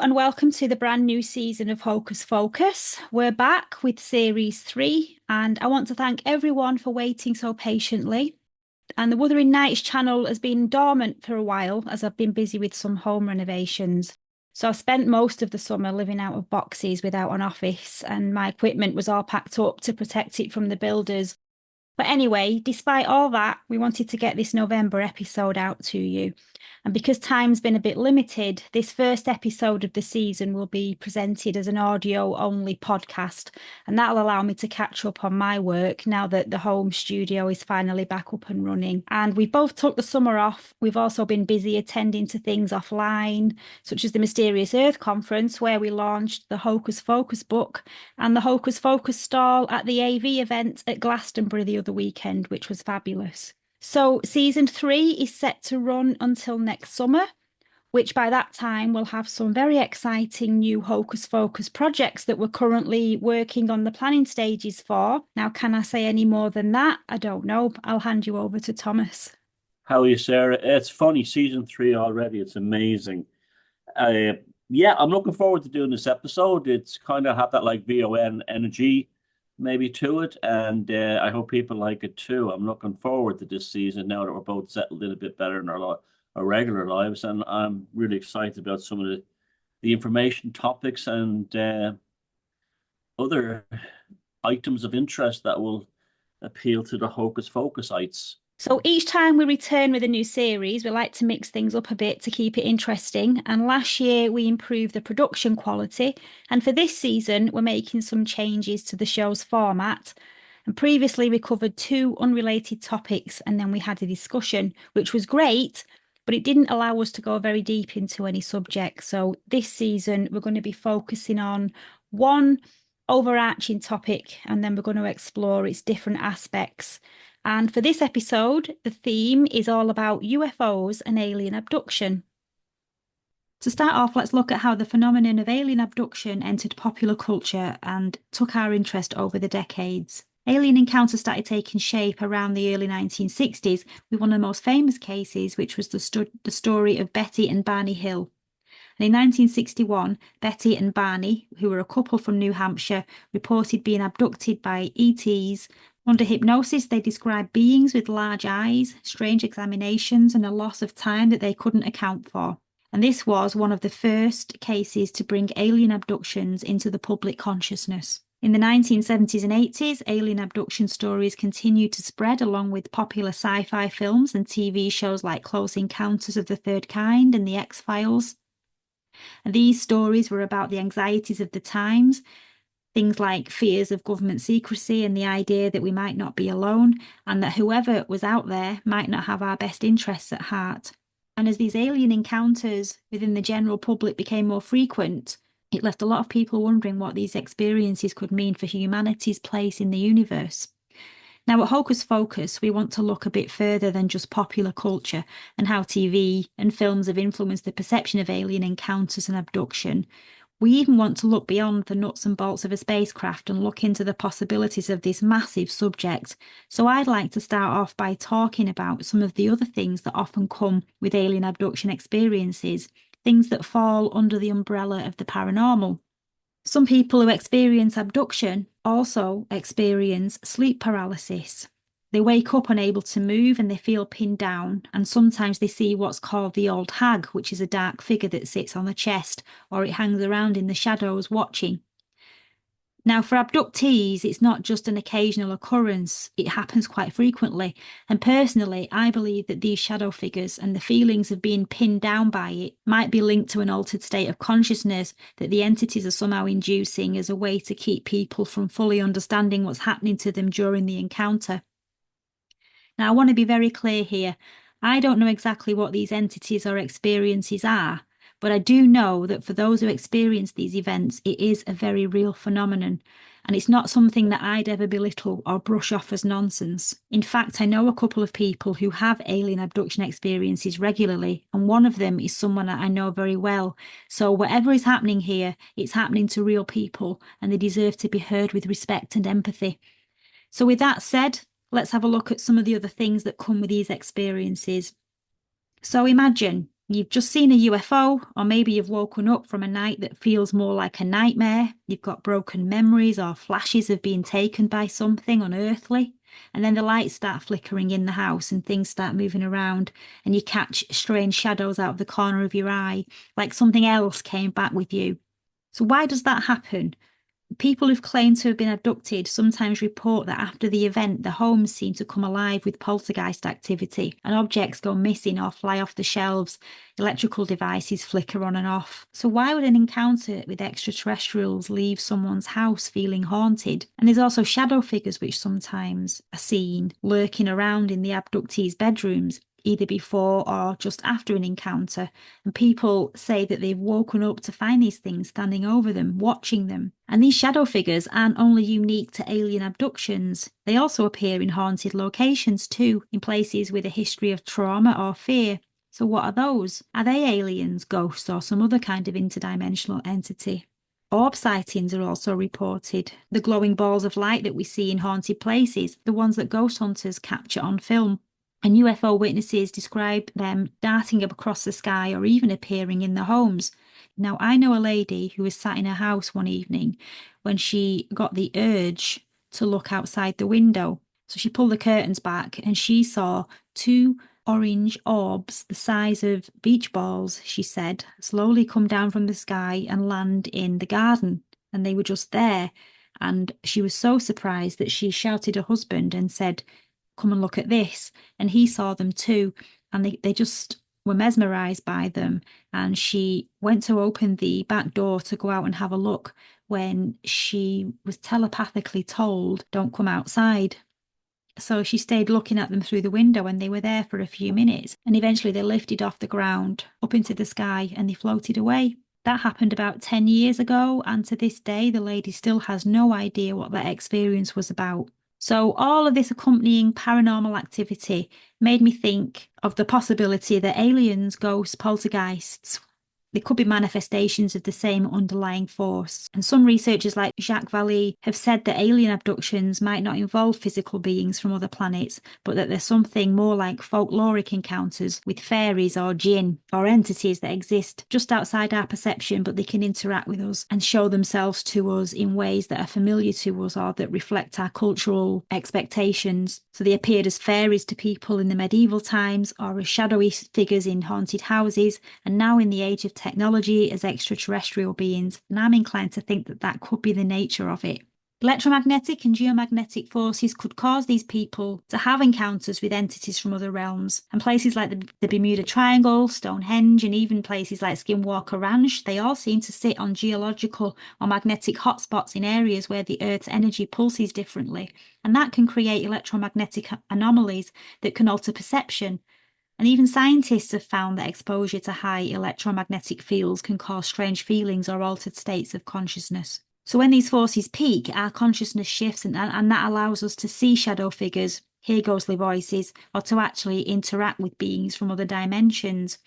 and welcome to the brand new season of Hocus Focus. We're back with series 3, and I want to thank everyone for waiting so patiently. And the Wuthering Nights channel has been dormant for a while as I've been busy with some home renovations. So I've spent most of the summer living out of boxes without an office, and my equipment was all packed up to protect it from the builders. But anyway, despite all that, we wanted to get this November episode out to you. And because time's been a bit limited, this first episode of the season will be presented as an audio-only podcast, and that'll allow me to catch up on my work now that the home studio is finally back up and running. And we both took the summer off. We've also been busy attending to things offline, such as the Mysterious Earth Conference, where we launched the Hocus Focus book, and the Hocus Focus stall at the AV event at Glastonbury the other weekend, which was fabulous. So season 3 is set to run until next summer, which by that time will have some very exciting new Hocus Focus projects that we're currently working on the planning stages for. Now, can I say any more than that? I don't know. I'll hand you over to Thomas. How are you, Sarah? It's funny, season 3 already. It's amazing. Yeah, I'm looking forward to doing this episode. It's kind of have that like VON energy maybe to it, and I hope people like it too. I'm looking forward to this season now that we're both settled in a bit better in our regular lives, and I'm really excited about some of the information topics and other items of interest that will appeal to the Hocus Focusites. So each time we return with a new series, we like to mix things up a bit to keep it interesting. And last year we improved the production quality. And for this season, we're making some changes to the show's format. And previously we covered 2 unrelated topics and then we had a discussion, which was great, but it didn't allow us to go very deep into any subject. So this season, we're going to be focusing on one overarching topic, and then we're going to explore its different aspects. And for this episode, the theme is all about UFOs and alien abduction. To start off, let's look at how the phenomenon of alien abduction entered popular culture and took our interest over the decades. Alien encounters started taking shape around the early 1960s, with one of the most famous cases, which was the story of Betty and Barney Hill. And in 1961, Betty and Barney, who were a couple from New Hampshire, reported being abducted by ETs. Under hypnosis, they described beings with large eyes, strange examinations, and a loss of time that they couldn't account for. And this was one of the first cases to bring alien abductions into the public consciousness. In the 1970s and 80s, alien abduction stories continued to spread along with popular sci-fi films and TV shows like Close Encounters of the Third Kind and The X-Files. And these stories were about the anxieties of the times, things like fears of government secrecy and the idea that we might not be alone and that whoever was out there might not have our best interests at heart. And as these alien encounters within the general public became more frequent, it left a lot of people wondering what these experiences could mean for humanity's place in the universe. Now, at Hocus Focus, we want to look a bit further than just popular culture and how TV and films have influenced the perception of alien encounters and abduction. We even want to look beyond the nuts and bolts of a spacecraft and look into the possibilities of this massive subject. So I'd like to start off by talking about some of the other things that often come with alien abduction experiences, things that fall under the umbrella of the paranormal. Some people who experience abduction also experience sleep paralysis. They wake up unable to move and they feel pinned down, and sometimes they see what's called the old hag, which is a dark figure that sits on the chest, or it hangs around in the shadows watching. Now, for abductees, it's not just an occasional occurrence, it happens quite frequently, and personally, I believe that these shadow figures and the feelings of being pinned down by it might be linked to an altered state of consciousness that the entities are somehow inducing as a way to keep people from fully understanding what's happening to them during the encounter. Now, I want to be very clear here. I don't know exactly what these entities or experiences are, but I do know that for those who experience these events, it is a very real phenomenon, and it's not something that I'd ever belittle or brush off as nonsense. In fact, I know a couple of people who have alien abduction experiences regularly, and one of them is someone that I know very well. So whatever is happening here, it's happening to real people, and they deserve to be heard with respect and empathy. So with that said, let's have a look at some of the other things that come with these experiences. So imagine You've just seen a UFO, or maybe you've woken up from a night that feels more like a nightmare. You've got broken memories or flashes of being taken by something unearthly. And then the lights start flickering in the house and things start moving around, and you catch strange shadows out of the corner of your eye, like something else came back with you. So, why does that happen? People who've claimed to have been abducted sometimes report that after the event, the homes seem to come alive with poltergeist activity and objects go missing or fly off the shelves. Electrical devices flicker on and off. So, why would an encounter with extraterrestrials leave someone's house feeling haunted? And there's also shadow figures which sometimes are seen lurking around in the abductees' bedrooms, either before or just after an encounter. And people say that they've woken up to find these things standing over them, watching them. And these shadow figures aren't only unique to alien abductions, they also appear in haunted locations too, in places with a history of trauma or fear. So, what are those? Are they aliens, ghosts, or some other kind of interdimensional entity? Orb sightings are also reported. The glowing balls of light that we see in haunted places, the ones that ghost hunters capture on film. And UFO witnesses describe them darting across the sky or even appearing in their homes. Now, I know a lady who was sat in her house one evening when she got the urge to look outside the window. So she pulled the curtains back and she saw two orange orbs the size of beach balls, she said, slowly come down from the sky and land in the garden. And they were just there. And she was so surprised that she shouted her husband and said, "Come and look at this." And he saw them too. And they just were mesmerized by them. And she went to open the back door to go out and have a look when she was telepathically told, "Don't come outside." So she stayed looking at them through the window and they were there for a few minutes. And eventually they lifted off the ground up into the sky and they floated away. That happened about 10 years ago. And to this day, the lady still has no idea what that experience was about. So, all of this accompanying paranormal activity made me think of the possibility that aliens, ghosts, poltergeists, they could be manifestations of the same underlying force. And some researchers like Jacques Vallée have said that alien abductions might not involve physical beings from other planets, but that there's something more like folkloric encounters with fairies or jinn or entities that exist just outside our perception, but they can interact with us and show themselves to us in ways that are familiar to us or that reflect our cultural expectations. So they appeared as fairies to people in the medieval times or as shadowy figures in haunted houses, and now in the age of technology as extraterrestrial beings, and I'm inclined to think that that could be the nature of it. Electromagnetic and geomagnetic forces could cause these people to have encounters with entities from other realms. And places like the Bermuda Triangle, Stonehenge, and even places like Skinwalker Ranch, they all seem to sit on geological or magnetic hotspots in areas where the Earth's energy pulses differently. And that can create electromagnetic anomalies that can alter perception. And even scientists have found that exposure to high electromagnetic fields can cause strange feelings or altered states of consciousness. So when these forces peak, our consciousness shifts, and that allows us to see shadow figures, hear ghostly voices, or to actually interact with beings from other dimensions.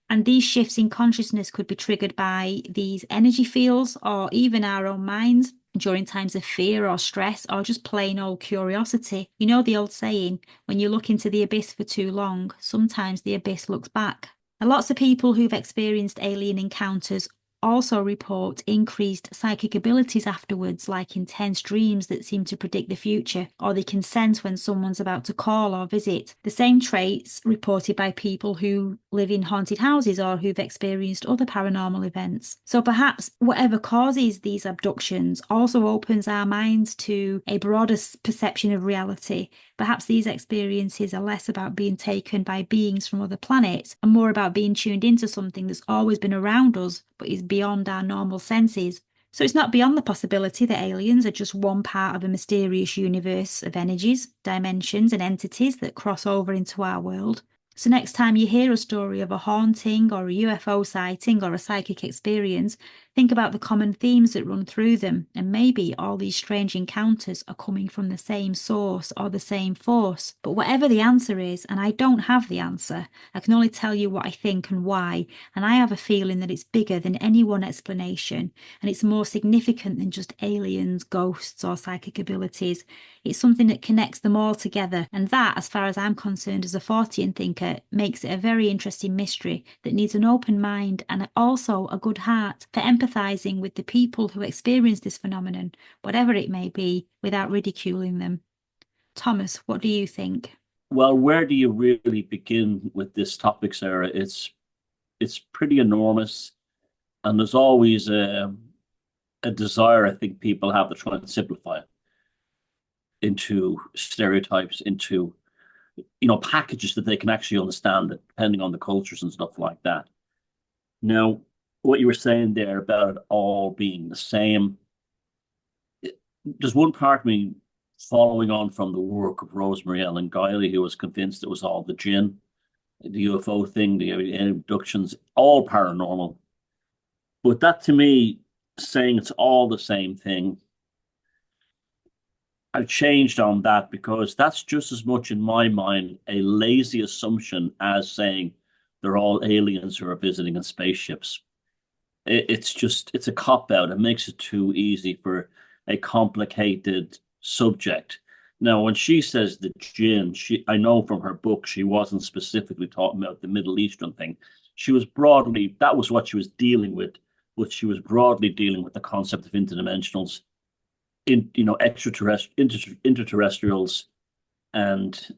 And these shifts in consciousness could be triggered by these energy fields or even our own minds during times of fear or stress or just plain old curiosity. You know the old saying, when you look into the abyss for too long, sometimes the abyss looks back. And lots of people who've experienced alien encounters also report increased psychic abilities afterwards, like intense dreams that seem to predict the future, or they can sense when someone's about to call or visit. The same traits reported by people who live in haunted houses or who've experienced other paranormal events. So perhaps whatever causes these abductions also opens our minds to a broader perception of reality. Perhaps these experiences are less about being taken by beings from other planets and more about being tuned into something that's always been around us but is beyond our normal senses. So it's not beyond the possibility that aliens are just one part of a mysterious universe of energies, dimensions, and entities that cross over into our world. So next time you hear a story of a haunting or a UFO sighting or a psychic experience, Think about the common themes that run through them, and maybe all these strange encounters are coming from the same source or the same force. But whatever the answer is, and I don't have the answer, I can only tell you what I think and why, and I have a feeling that it's bigger than any one explanation, and it's more significant than just aliens, ghosts, or psychic abilities. It's something that connects them all together, and that, as far as I'm concerned as a Fortean thinker, makes it a very interesting mystery that needs an open mind and also a good heart for empathizing with the people who experience this phenomenon, whatever it may be, without ridiculing them. Thomas, what do you think? Well, where do you really begin with this topic, Sarah? It's pretty enormous, and there's always a desire I think people have to try and simplify it into stereotypes, into packages that they can actually understand, depending on the cultures and stuff like that. Now, what you were saying there about it all being the same, there's one part of me following on from the work of Rosemary Ellen Guiley, who was convinced it was all the jinn, the UFO thing, the abductions, all paranormal. But that to me, saying it's all the same thing, I've changed on that because that's just as much in my mind a lazy assumption as saying they're all aliens who are visiting in spaceships. It's a cop out. It makes it too easy for a complicated subject. Now, when she says the jinn, I know from her book she wasn't specifically talking about the Middle Eastern thing. She was broadly, that was what she was dealing with, but she was broadly dealing with the concept of interdimensionals, interterrestrials and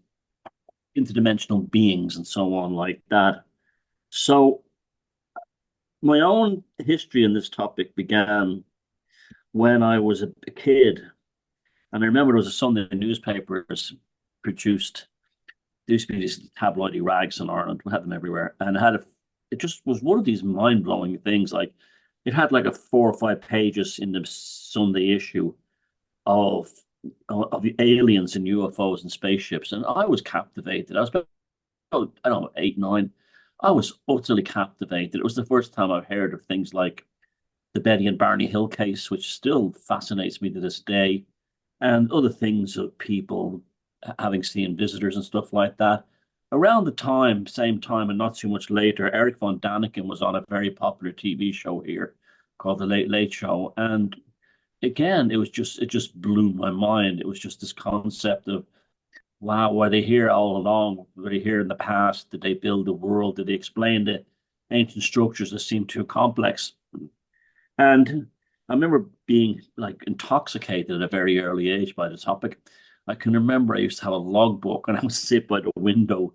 interdimensional beings and so on like that. So my own history in this topic began when I was a kid, and I remember there was a Sunday newspapers produced. There used to be these tabloidy rags in Ireland. We had them everywhere, and it just was one of these mind blowing things. Like it had like a 4 or 5 pages in the Sunday issue of the aliens and UFOs and spaceships, and I was captivated. I was about, I don't know, 8, 9. I was utterly captivated. It was the first time I've heard of things like the Betty and Barney Hill case, which still fascinates me to this day, and other things of people having seen visitors and stuff like that. Around the time, same time, and not too much later, Eric von Daniken was on a very popular TV show here called The Late Late Show, and again, it just blew my mind. It was just this concept of wow, were they here all along? Were they here in the past? Did they build the world? Did they explain the ancient structures that seemed too complex? And I remember being like intoxicated at a very early age by the topic. I can remember I used to have a logbook and I would sit by the window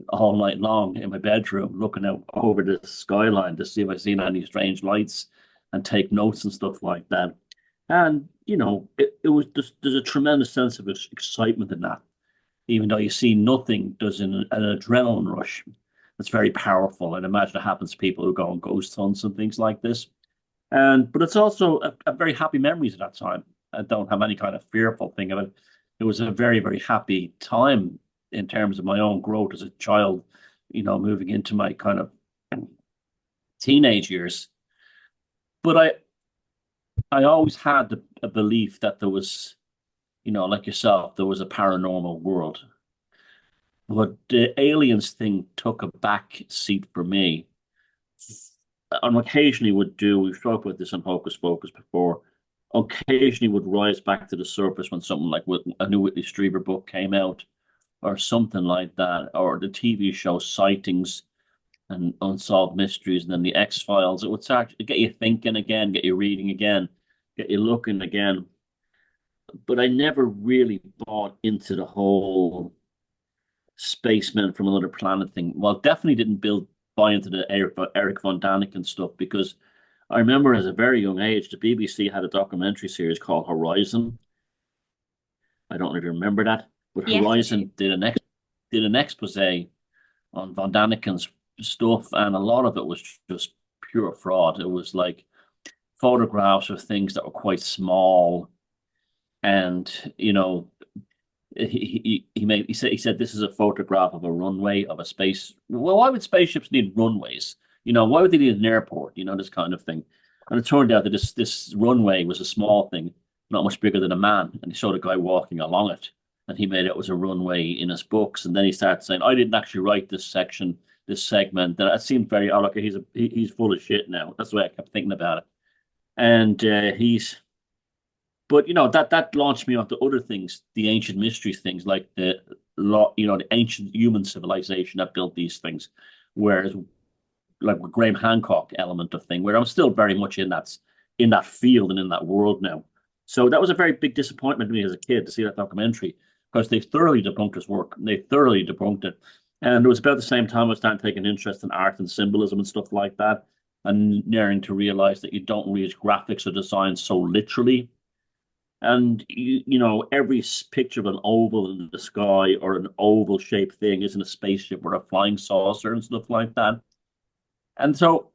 all night long in my bedroom looking out over the skyline to see if I seen any strange lights and take notes and stuff like that. And, it was just, there's a tremendous sense of excitement in that. Even though you see nothing, there's an adrenaline rush that's very powerful. And imagine it happens to people who go on ghost hunts and things like this. But it's also a very happy memories at that time. I don't have any kind of fearful thing of it. It was a very, very happy time in terms of my own growth as a child, moving into my kind of teenage years. But I always had a belief that there was, like yourself, there was a paranormal world. But the aliens thing took a back seat for me. And occasionally would do, we've talked about this on Hocus Pocus before, occasionally would rise back to the surface when something like a new Whitley Strieber book came out or something like that, or the TV show Sightings and Unsolved Mysteries, and then the X-Files. It would start to get you thinking again, get you reading again, get you looking again. But I never really bought into the whole spacemen from another planet thing. Well, definitely didn't buy into the Eric von Daniken stuff because I remember as a very young age, the BBC had a documentary series called Horizon. I don't really remember that, but Yes, I Horizon do. did an expose on von Daniken's stuff, and a lot of it was just pure fraud. It was like photographs of things that were quite small, and he said this is a photograph of a runway of a space. Well, why would spaceships need runways? Why would they need an airport? This kind of thing. And it turned out that this runway was a small thing, not much bigger than a man. And he saw the guy walking along it, and he made it was a runway in his books. And then he started saying, "I didn't actually write this section, this segment." That it seemed very, oh look, he's full of shit now. That's the way I kept thinking about it. And but that launched me onto other things, the ancient mysteries things, like the law, the ancient human civilization that built these things. Whereas like with Graham Hancock element of thing, where I'm still very much in that field and in that world now. So that was a very big disappointment to me as a kid to see that documentary because they thoroughly debunked his work. They thoroughly debunked it. And it was about the same time I was starting to take an interest in art and symbolism and stuff like that, and learning to realize that you don't read graphics or design so literally. And every picture of an oval in the sky or an oval shaped thing isn't a spaceship or a flying saucer and stuff like that. And so,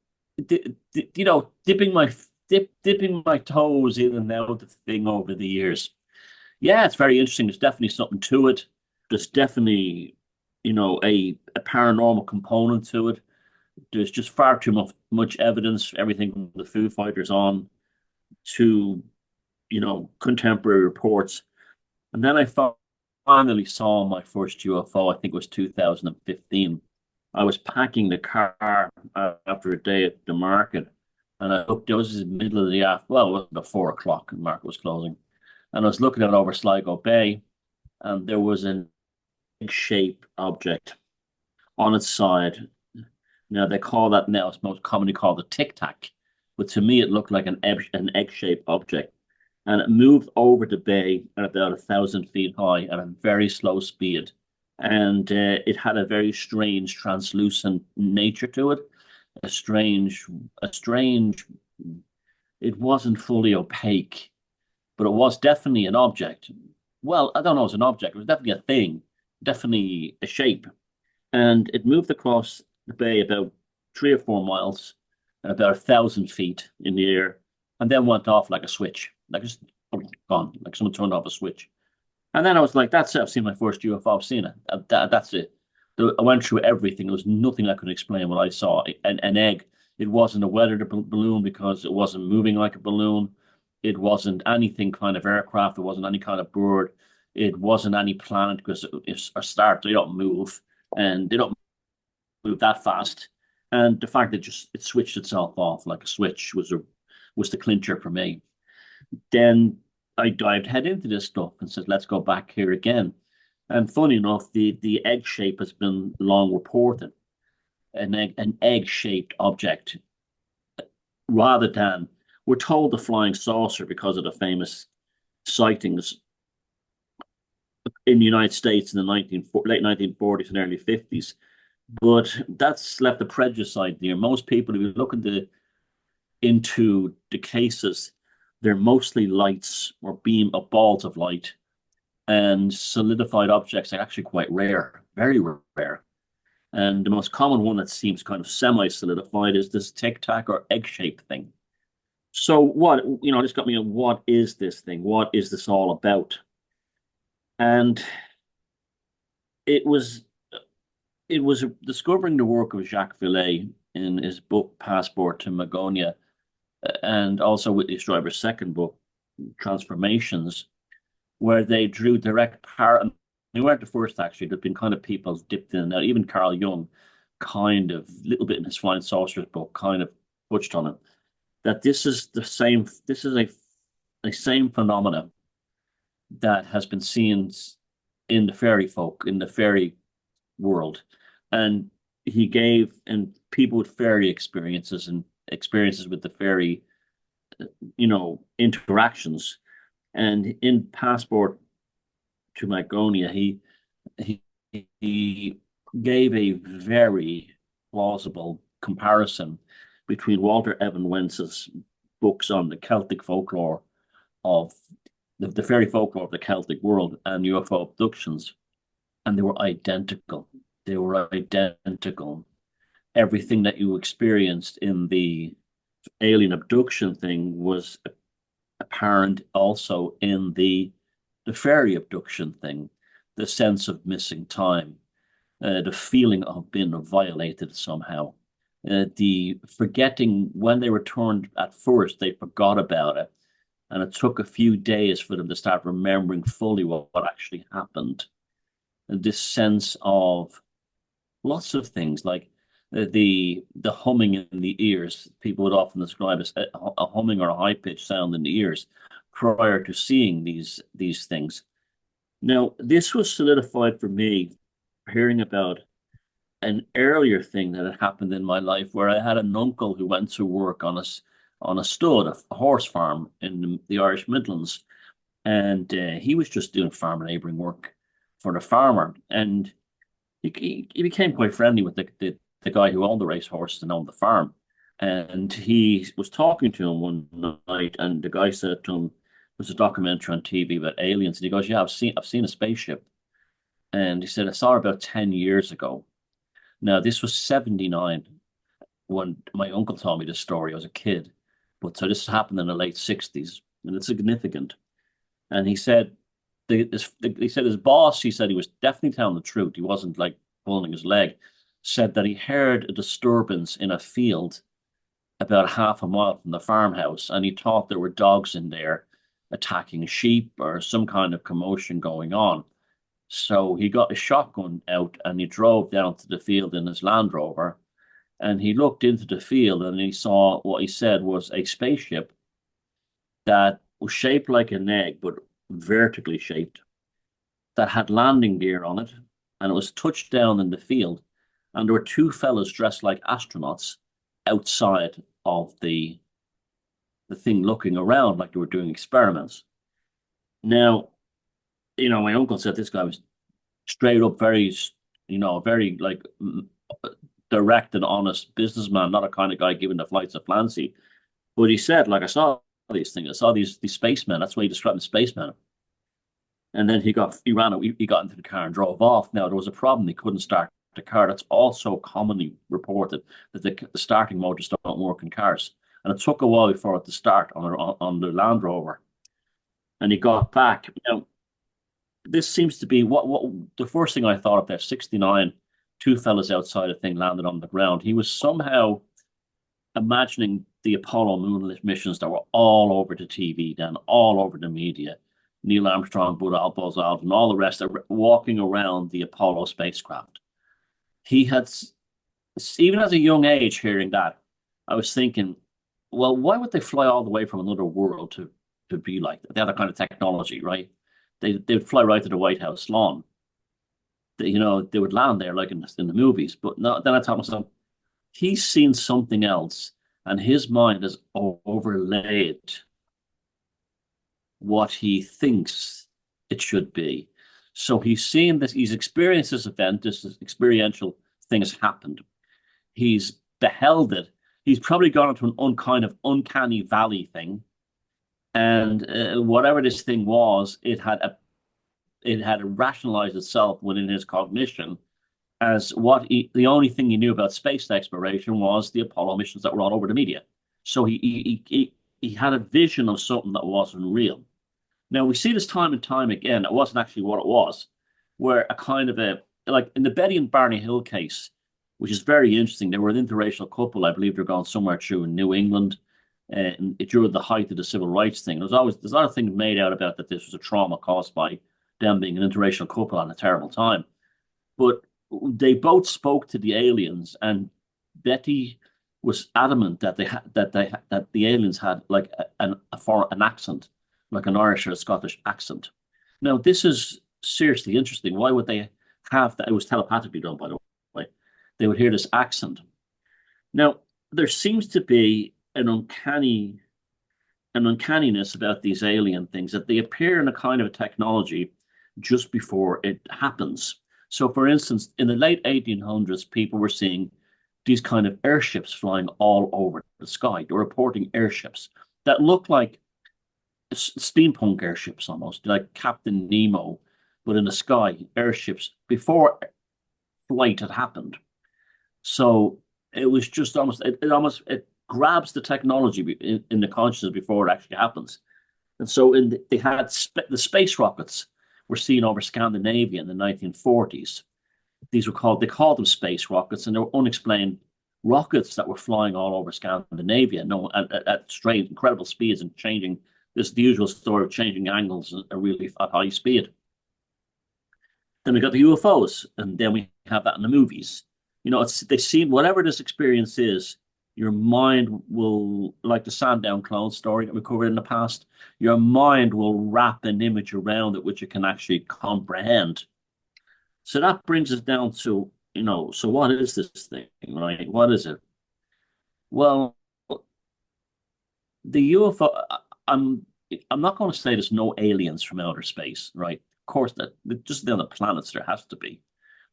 dipping my toes in and out of the thing over the years. Yeah, it's very interesting. There's definitely something to it. There's definitely, a paranormal component to it. There's just far too much evidence, everything from the Foo Fighters on to, contemporary reports. And then I finally saw my first UFO. I think it was 2015. I was packing the car after a day at the market, and I looked. It was the middle of the afternoon. Well, it was about 4 o'clock, and the market was closing. And I was looking out over Sligo Bay, and there was an egg-shaped object on its side. Now they call that now it's most commonly called a tic tac, but to me it looked like an egg-shaped object, and it moved over the bay at about 1,000 feet high at a very slow speed, and it had a very strange translucent nature to it, a strange, a strange. It wasn't fully opaque, but it was definitely an object. Well, I don't know, it was an object. It was definitely a thing, definitely a shape, and it moved across the bay about 3 or 4 miles at about 1,000 feet in the air, and then went off like a switch, like just gone, like someone turned off a switch. And then I was like, "That's it. I've seen my first UFO. I've seen it. That's it." I went through everything. There was nothing I could explain what I saw. An egg. It wasn't a weather balloon because it wasn't moving like a balloon. It wasn't anything kind of aircraft. It wasn't any kind of bird. It wasn't any planet because it's a star. They don't move, and they don't move that fast. And the fact that just it switched itself off like a switch was the clincher for me. Then I dived head into this stuff and said, "Let's go back here again." And funny enough, the egg shape has been long reported, an egg shaped object, rather than we're told the flying saucer because of the famous sightings in the United States in the late 1940s and early 50s. But that's left a prejudice side there. Most people, if you look into the cases, they're mostly lights or beam of balls of light, and solidified objects are actually quite rare, very rare. And the most common one that seems kind of semi-solidified is this tic-tac or egg-shaped thing. So this got me on what is this thing? What is this all about? And it was it was discovering the work of Jacques Villée in his book Passport to Magonia, and also Whitley Strieber's second book, Transformations, where they drew direct parallel. They weren't the first, actually. There've been kind of people dipped in and out. Even Carl Jung, kind of, little bit in his Flying Saucers book, kind of touched on it. That this is the same. This is a same phenomena that has been seen in the fairy folk, in the fairy world, and he gave and people with fairy experiences and experiences with the fairy, interactions. And in Passport to Magonia, he he gave a very plausible comparison between Walter Evan Wentz's books on the Celtic folklore of the fairy folklore of the Celtic world and UFO abductions, and they were identical. They were identical. Everything that you experienced in the alien abduction thing was apparent also in the fairy abduction thing. The sense of missing time, the feeling of being violated somehow, The forgetting when they returned at first, they forgot about it. And it took a few days for them to start remembering fully what actually happened. And this sense of lots of things like the humming in the ears. People would often describe as a humming or a high pitched sound in the ears prior to seeing these things. Now, this was solidified for me hearing about an earlier thing that had happened in my life where I had an uncle who went to work on a stud, a horse farm in the Irish Midlands, and he was just doing farm labouring work for the farmer, and he became quite friendly with the guy who owned the race horses and owned the farm. And he was talking to him one night, and the guy said to him, "There's a documentary on TV about aliens." And he goes, "Yeah, I've seen a spaceship." And he said, "I saw it about 10 years ago." Now, this was 79 when my uncle told me this story. I was a kid. But so this happened in the late 60s, and it's significant. And he said, he said his boss, he said he was definitely telling the truth. He wasn't like pulling his leg. Said that he heard a disturbance in a field about half a mile from the farmhouse, and he thought there were dogs in there attacking sheep or some kind of commotion going on. So he got a shotgun out and he drove down to the field in his Land Rover, and he looked into the field and he saw what he said was a spaceship that was shaped like an egg but vertically shaped, that had landing gear on it, and it was touched down in the field, and there were two fellas dressed like astronauts outside of the thing looking around like they were doing experiments. Now, my uncle said this guy was straight up very, very like direct and honest businessman, not a kind of guy giving the flights of fancy. But he said, like, I saw these things, I saw these spacemen. That's why he described them as spacemen. And then he got into the car and drove off. Now there was a problem; he couldn't start the car. That's also commonly reported that the starting motors don't work in cars, and it took a while for it to start on the Land Rover. And he got back. Now this seems to be what the first thing I thought of there. 69, two fellas outside a thing landed on the ground. He was somehow imagining the Apollo moon missions that were all over the TV, then all over the media. Neil Armstrong, Buzz Aldrin, and all the rest are walking around the Apollo spacecraft. He had, even as a young age, hearing that, I was thinking, well, why would they fly all the way from another world to be like that? They had that kind of technology, right? They'd fly right to the White House lawn. They would land there like in the movies. But no, then I thought to myself, he's seen something else, and his mind has overlaid what he thinks it should be. So he's seen this, he's experienced this event, this experiential thing has happened. He's beheld it. He's probably gone into an kind of uncanny valley thing. And whatever this thing was, it had rationalized itself within his cognition as the only thing he knew about space exploration was the Apollo missions that were all over the media. So he had a vision of something that wasn't real. Now we see this time and time again. It wasn't actually what it was, where a kind of like in the Betty and Barney Hill case, which is very interesting. They were an interracial couple. I believe they're going somewhere through in New England, during the height of the civil rights thing. There's a lot of things made out about that this was a trauma caused by them being an interracial couple on a terrible time. But they both spoke to the aliens, and Betty was adamant that the aliens had like an accent, like an Irish or a Scottish accent. Now, this is seriously interesting. Why would they have that? It was telepathically done, by the way. They would hear this accent. Now, there seems to be an uncanniness about these alien things, that they appear in a kind of a technology just before it happens. So, for instance, in the late 1800s, people were seeing these kind of airships flying all over the sky. They were reporting airships that looked like steampunk airships almost, like Captain Nemo, but in the sky, airships before flight had happened. So it was just it grabs the technology in the consciousness before it actually happens. And so they had the space rockets were seen over Scandinavia in the 1940s. They called them space rockets, and they were unexplained rockets that were flying all over Scandinavia, no, at strange, incredible speeds and changing. This is the usual story of changing angles at really at high speed. Then we got the UFOs, and then we have that in the movies. They seem whatever this experience is, your mind will, like the Sandown clone story that we covered in the past, your mind will wrap an image around it which you can actually comprehend. So that brings us down to, so what is this thing, right? What is it? Well, the UFO, I'm I'm not going to say there's no aliens from outer space, right? Of course, that just the other planets there has to be.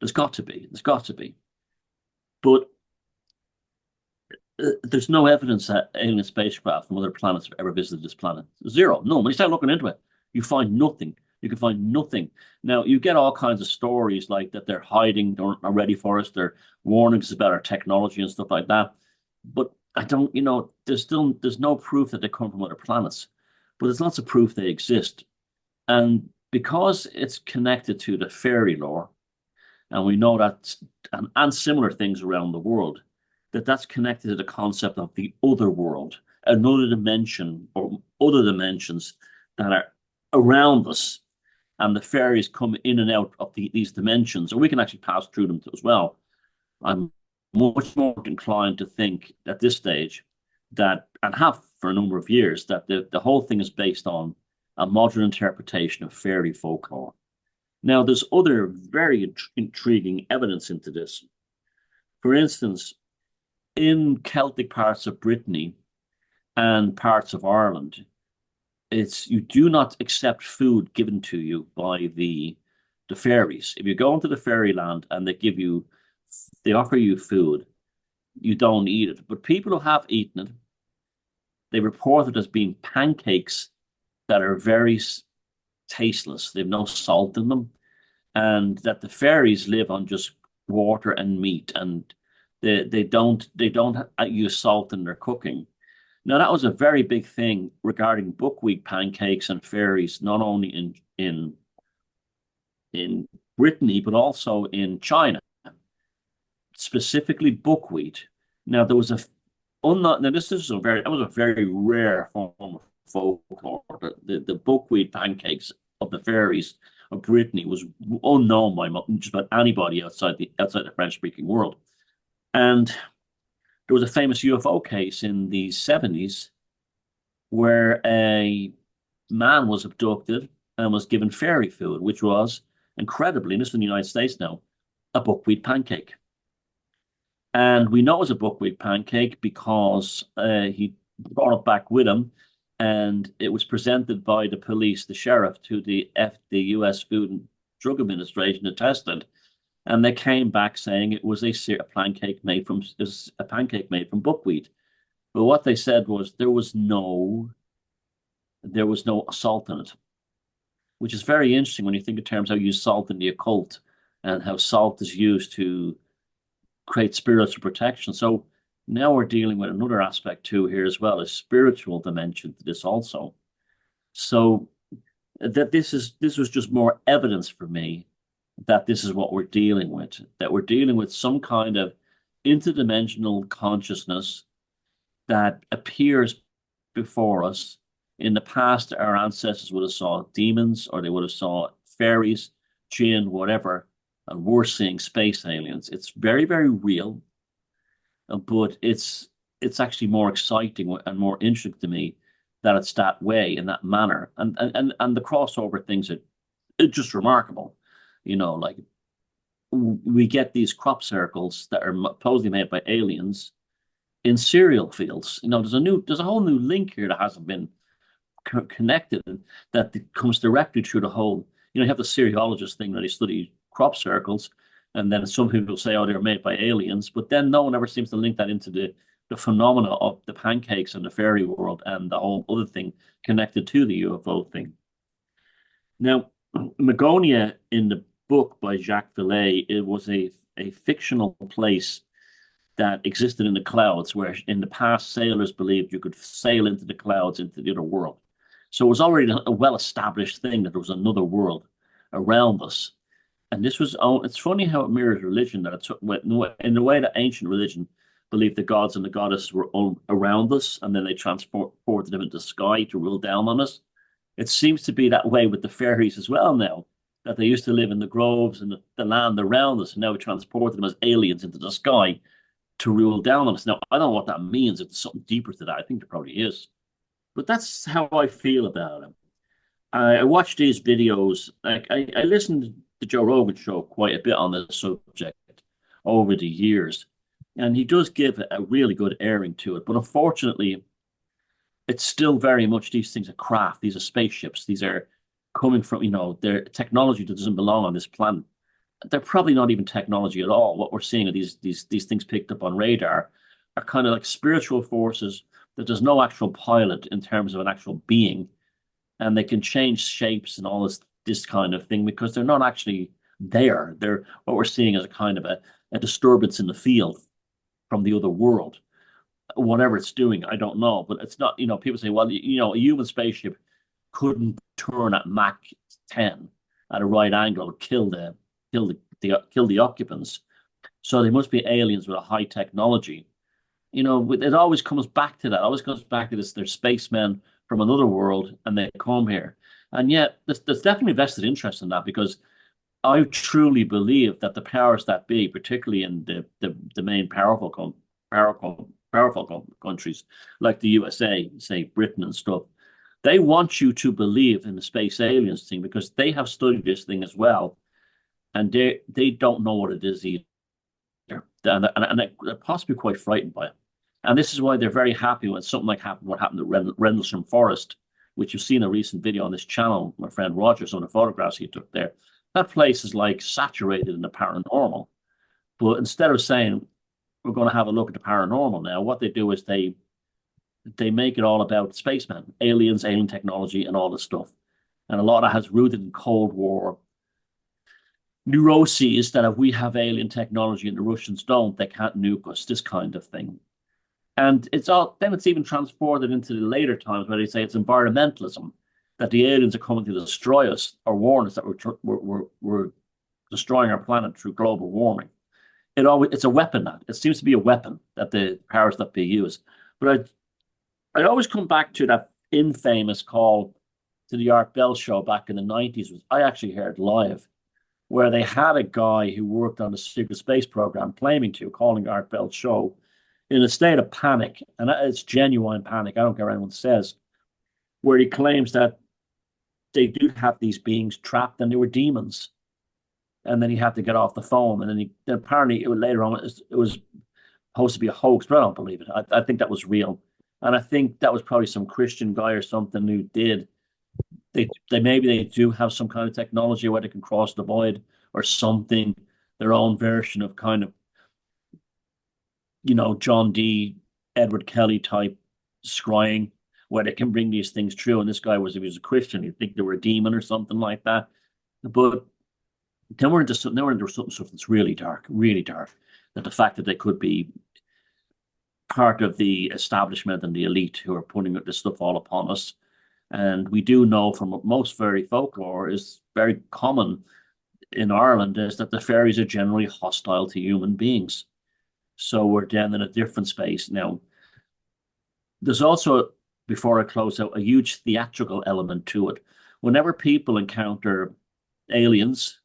There's got to be. There's got to be. But there's no evidence that alien spacecraft from other planets have ever visited this planet. Zero. No. When you start looking into it, you find nothing. You can find nothing. Now, you get all kinds of stories like that they're hiding, they're not ready for us, they're warnings about our technology and stuff like that. But I don't, there's no proof that they come from other planets. But there's lots of proof they exist. And because it's connected to the fairy lore, and we know that, and similar things around the world, that's connected to the concept of the other world, another dimension or other dimensions that are around us. And the fairies come in and out of these dimensions, or we can actually pass through them as well. I'm much more inclined to think at this stage that, and have for a number of years, that the whole thing is based on a modern interpretation of fairy folklore. Now, there's other very intriguing evidence into this. For instance, in Celtic parts of Brittany and parts of Ireland, you do not accept food given to you by the fairies. If you go into the fairyland and they offer you food, you don't eat it. But people who have eaten it, they report it as being pancakes that are very tasteless. They've no salt in them, and that the fairies live on just water and meat, and they don't use salt in their cooking. Now that was a very big thing regarding buckwheat pancakes and fairies, not only in Brittany but also in China, specifically buckwheat. Now there was a now this is a very that was a very rare form of folklore. The buckwheat pancakes of the fairies of Brittany was unknown by just about anybody outside the French speaking world. And there was a famous UFO case in the 70s where a man was abducted and was given fairy food, which was incredibly, and this is in the United States now, a buckwheat pancake. And we know it was a buckwheat pancake because he brought it back with him, and it was presented by the police, the sheriff, to the U.S. Food and Drug Administration to test it, and they came back saying it was a pancake made from buckwheat. But what they said was there was no salt in it, which is very interesting when you think in terms of how you use salt in the occult and how salt is used to create spiritual protection. So now we're dealing with another aspect too here as well, a spiritual dimension to this also. So that this was just more evidence for me that this is what we're dealing with, that we're dealing with some kind of interdimensional consciousness that appears before us. In the past, our ancestors would have saw demons, or they would have saw fairies, jinn, whatever, and we're seeing space aliens. It's very, very real, but it's actually more exciting and more interesting to me that it's that way, in that manner, and the crossover things it's just remarkable. Like we get these crop circles that are supposedly made by aliens in cereal fields. There's a whole new link here that hasn't been connected, that comes directly through the whole. You have the cereologist thing that they study crop circles, and then some people say, oh, they're made by aliens, but then no one ever seems to link that into the phenomena of the pancakes and the fairy world and the whole other thing connected to the UFO thing. Now, Magonia in the book by Jacques Vallée, it was a fictional place that existed in the clouds, where in the past sailors believed you could sail into the clouds into the other world. So it was already a well-established thing that there was another world around us. And this was, it's funny how it mirrors religion, that it took, in the way that ancient religion believed the gods and the goddesses were around us, and then they transported them into the sky to rule down on us. It seems to be that way with the fairies as well now, that they used to live in the groves and the land around us, and now we transported them as aliens into the sky to rule down on us. Now, I don't know what that means. If there's something deeper to that, I think there probably is. But that's how I feel about it. I watch these videos. Like I listened to Joe Rogan's show quite a bit on this subject over the years, and he does give a really good airing to it. But unfortunately, it's still very much these things are craft. These are spaceships. These are coming from, their technology that doesn't belong on this planet. They're probably not even technology at all. What we're seeing are these things picked up on radar are kind of like spiritual forces that there's no actual pilot in terms of an actual being, and they can change shapes and all this kind of thing because they're not actually there. They're what we're seeing is a kind of a disturbance in the field from the other world. Whatever it's doing, I don't know, but it's not. People say, well, a human spaceship couldn't turn at Mach 10 at a right angle, kill the occupants. So they must be aliens with a high technology. It always comes back to that. It always comes back to this. They're spacemen from another world, and they come here. And yet, there's definitely vested interest in that because I truly believe that the powers that be, particularly in the main powerful countries like the USA, say Britain and stuff, they want you to believe in the space aliens thing because they have studied this thing as well, and they don't know what it is either, and they're possibly quite frightened by it. And this is why they're very happy when something like what happened at Rendlesham Forest, which you've seen a recent video on this channel. My friend Roger, some of the photographs he took there. That place is like saturated in the paranormal. But instead of saying we're going to have a look at the paranormal now, what they do is they make it all about spacemen, aliens, alien technology, and all this stuff. And a lot of it has rooted in Cold War neuroses that if we have alien technology and the Russians don't, they can't nuke us, this kind of thing. And it's even transported into the later times where they say it's environmentalism, that the aliens are coming to destroy us or warn us that we're destroying our planet through global warming. It's a weapon. It seems to be a weapon that the powers that be use. But I always come back to that infamous call to the Art Bell show back in the 90s, which I actually heard live, where they had a guy who worked on the secret space program calling Art Bell's show in a state of panic, and it's genuine panic. I don't care what anyone says, where he claims that they do have these beings trapped and they were demons, and then he had to get off the phone, and then apparently later on it was supposed to be a hoax, but I don't believe it. I think that was real, and I think that was probably some Christian guy or something who did. Maybe they do have some kind of technology where they can cross the void or something, their own version of kind of John D. Edward Kelly type scrying, where they can bring these things true. And this guy if he was a Christian, you'd think they were a demon or something like that. But then we're into something that's really dark, really dark. That the fact that they could be part of the establishment and the elite who are putting this stuff all upon us. And we do know from most fairy folklore is very common in Ireland is that the fairies are generally hostile to human beings. So we're then in a different space. Now, there's also, before I close out, a huge theatrical element to it. Whenever people encounter aliens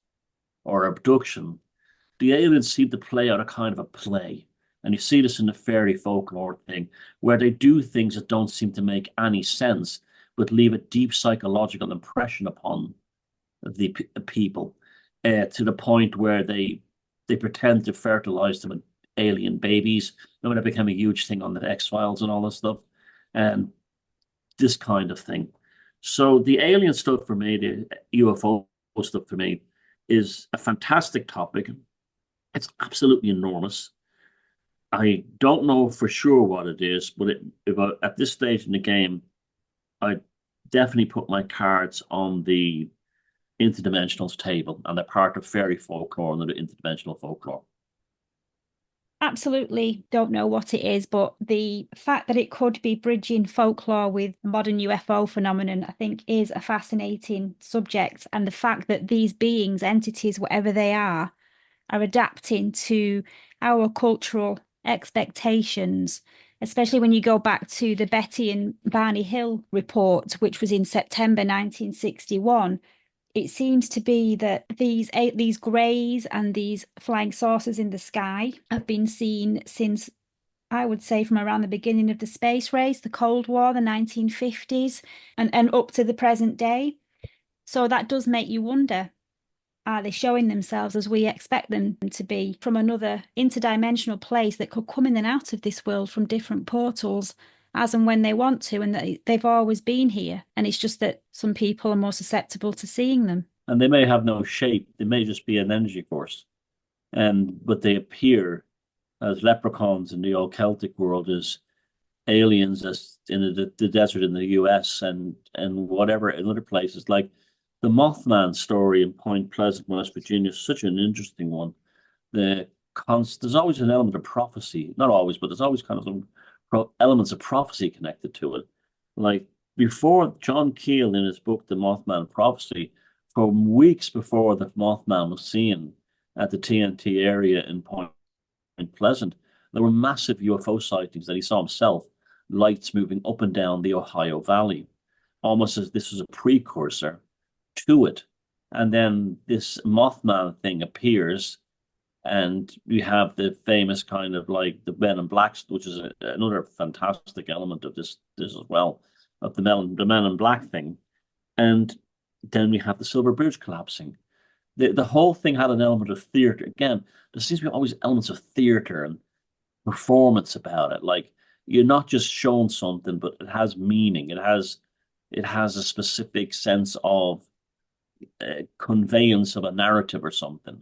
or abduction, the aliens seem to play out a kind of a play. And you see this in the fairy folklore thing, where they do things that don't seem to make any sense, but leave a deep psychological impression upon the people, to the point where they pretend to fertilize them with alien babies. I mean, it became a huge thing on the X-Files and all this stuff, and this kind of thing. So the alien stuff for me, the UFO stuff for me, is a fantastic topic. It's absolutely enormous. I don't know for sure what it is, but at this stage in the game, I definitely put my cards on the interdimensionals table, and they're part of fairy folklore and the interdimensional folklore. Absolutely don't know what it is, but the fact that it could be bridging folklore with modern UFO phenomenon, I think, is a fascinating subject. And the fact that these beings, entities, whatever they are adapting to our cultural expectations, especially when you go back to the Betty and Barney Hill report, which was in September 1961. It seems to be that these greys and these flying saucers in the sky have been seen since, I would say, from around the beginning of the space race, the Cold War, the 1950s, and up to the present day. So that does make you wonder, are they showing themselves as we expect them to be from another interdimensional place that could come in and out of this world from different portals as and when they want to, and that they've always been here? And it's just that some people are more susceptible to seeing them. And they may have no shape. They may just be an energy force. But they appear as leprechauns in the old Celtic world, as aliens as in the desert in the US and whatever in other places. Like the Mothman story in Point Pleasant, West Virginia, is such an interesting one. There's always an element of prophecy, not always, but there's always kind of some elements of prophecy connected to it. Like before John Keel in his book The Mothman Prophecy, for weeks before the Mothman was seen at the TNT area in Point Pleasant, there were massive UFO sightings that he saw himself, lights moving up and down the Ohio Valley, almost as this was a precursor to it. And then this Mothman thing appears, and we have the famous kind of like the Men in Black, which is another fantastic element of this as well, of the Men in Black thing. And then we have the Silver Bridge collapsing. The whole thing had an element of theater. Again, there seems to be always elements of theater and performance about it. Like you're not just shown something, but it has meaning. It has a specific sense of conveyance of a narrative or something.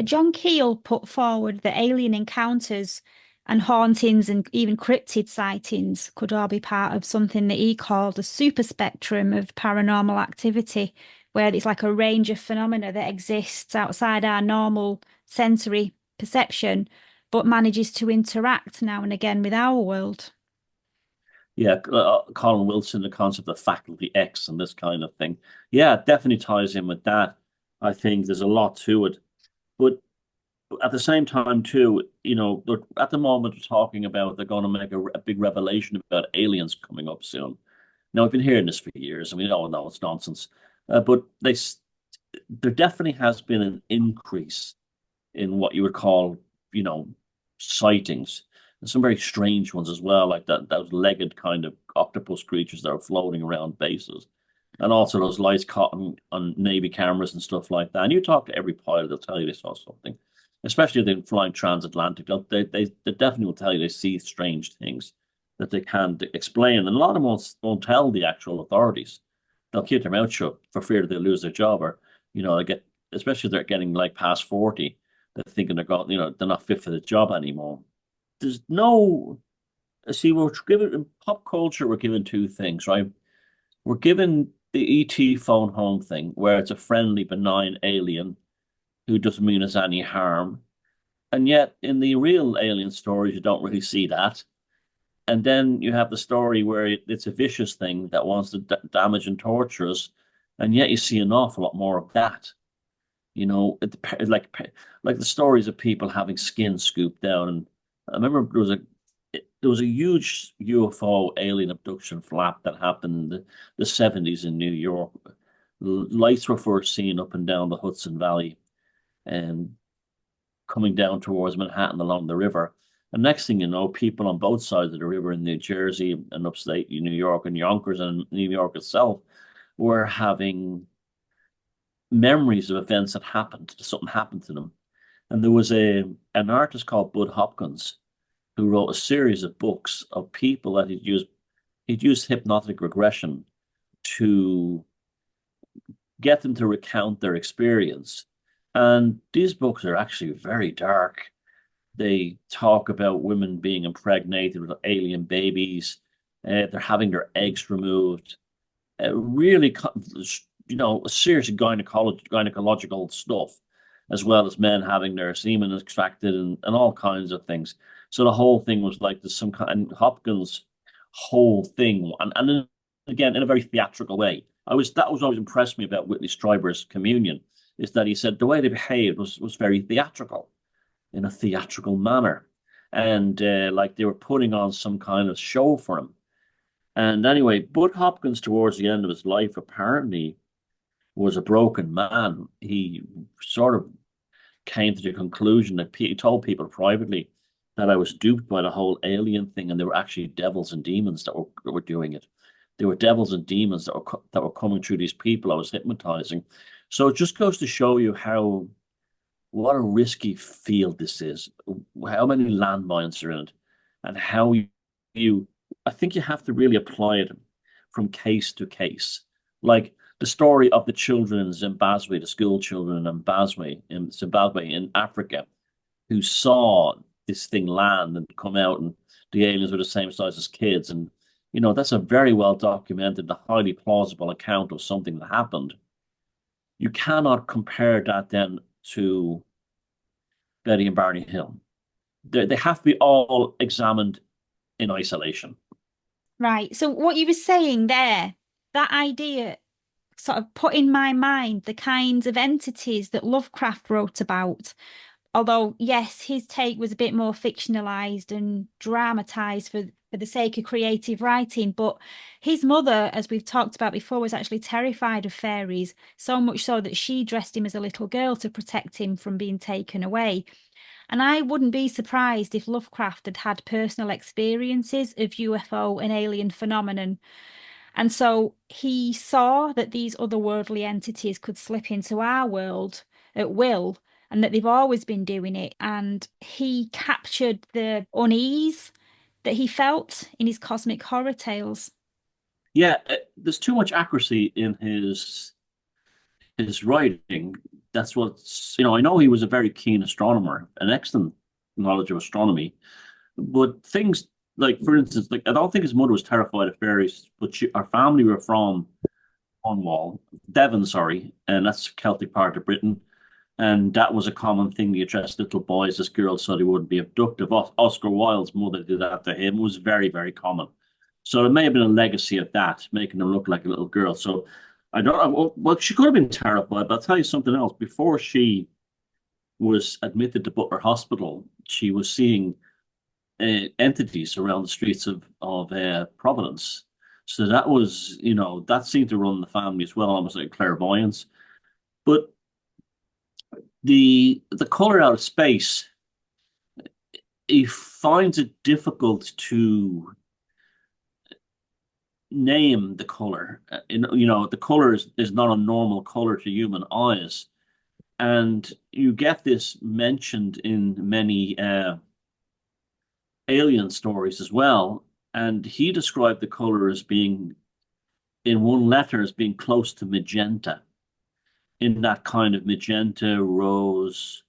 John Keel put forward that alien encounters and hauntings and even cryptid sightings could all be part of something that he called a super spectrum of paranormal activity, where it's like a range of phenomena that exists outside our normal sensory perception, but manages to interact now and again with our world. Yeah, Colin Wilson, the concept of faculty X and this kind of thing. Yeah, it definitely ties in with that. I think there's a lot to it. But at the same time, too, at the moment we're talking about they're going to make a big revelation about aliens coming up soon. Now, I've been hearing this for years, and we all know it's nonsense. But there definitely has been an increase in what you would call, sightings, and some very strange ones as well, like those legged kind of octopus creatures that are floating around bases, and also those lights caught on Navy cameras and stuff like that. And you talk to every pilot, they'll tell you they saw something, especially if they're flying transatlantic. They definitely will tell you they see strange things that they can't explain, and a lot of them won't tell the actual authorities. They'll keep their mouth shut for fear that they lose their job, or they get, especially if they're getting like past 40, they're thinking they're going, they're not fit for the job anymore. There's no, see, we're given in pop culture, we're given two things, right? We're given the ET phone home thing, where it's a friendly, benign alien who doesn't mean us any harm. And yet, in the real alien stories, you don't really see that. And then you have the story where it's a vicious thing that wants to damage and torture us. And yet, you see an awful lot more of that. Like the stories of people having skin scooped down. And I remember there was a huge UFO alien abduction flap that happened in the 70s in New York. Lights were first seen up and down the Hudson Valley and coming down towards Manhattan along the river. And next thing you know, people on both sides of the river in New Jersey and upstate New York and Yonkers and New York itself were having memories of events that happened, something happened to them. And there was an artist called Bud Hopkins who wrote a series of books of people that he'd used hypnotic regression to get them to recount their experience. And these books are actually very dark. They talk about women being impregnated with alien babies. They're having their eggs removed. Really, serious gynecological stuff, as well as men having their semen extracted and all kinds of things. So the whole thing was like there's some kind, and Hopkins' whole thing, and then, again, in a very theatrical way. That was always impressed me about Whitley Strieber's Communion, is that he said the way they behaved was very theatrical. in a theatrical manner. And like they were putting on some kind of show for him. And anyway, Bud Hopkins, towards the end of his life, apparently was a broken man. He sort of came to the conclusion that he told people privately that I was duped by the whole alien thing, and they were actually devils and demons that were doing it. They were devils and demons that were coming through these people I was hypnotizing. So it just goes to show you how what a risky field this is, how many landmines are in it, and how you I think you have to really apply it from case to case. Like the story of the children in Zimbabwe, the school children in Zimbabwe in Africa, who saw this thing land and come out, and the aliens were the same size as kids. And, that's a very well documented, a highly plausible account of something that happened. You cannot compare that then to Betty and Barney Hill. They have to be all examined in isolation. Right. So what you were saying there, that idea sort of put in my mind the kinds of entities that Lovecraft wrote about. Although, yes, his take was a bit more fictionalized and dramatized for the sake of creative writing. But his mother, as we've talked about before, was actually terrified of fairies, so much so that she dressed him as a little girl to protect him from being taken away. And I wouldn't be surprised if Lovecraft had had personal experiences of UFO and alien phenomenon. And so he saw that these otherworldly entities could slip into our world at will and that they've always been doing it. And he captured the unease that he felt in his cosmic horror tales. Yeah, there's too much accuracy in his writing. That's what's, I know he was a very keen astronomer, an excellent knowledge of astronomy, but things like, for instance, like I don't think his mother was terrified of fairies, but our family were from Cornwall, Devon, sorry, and that's Celtic part of Britain. And that was a common thing. You dressed little boys as girls so they wouldn't be abducted. Oscar Wilde's mother did that to him. It was very, very common. So it may have been a legacy of that, making him look like a little girl. So I don't know. Well, she could have been terrified, but I'll tell you something else. Before she was admitted to Butler Hospital, she was seeing entities around the streets of Providence. So that was, that seemed to run the family as well, almost like clairvoyance. But the color out of space, he finds it difficult to name the color. The color is not a normal color to human eyes. And you get this mentioned in many alien stories as well. And he described the color as being, in one letter, as being close to magenta, in that kind of magenta, rose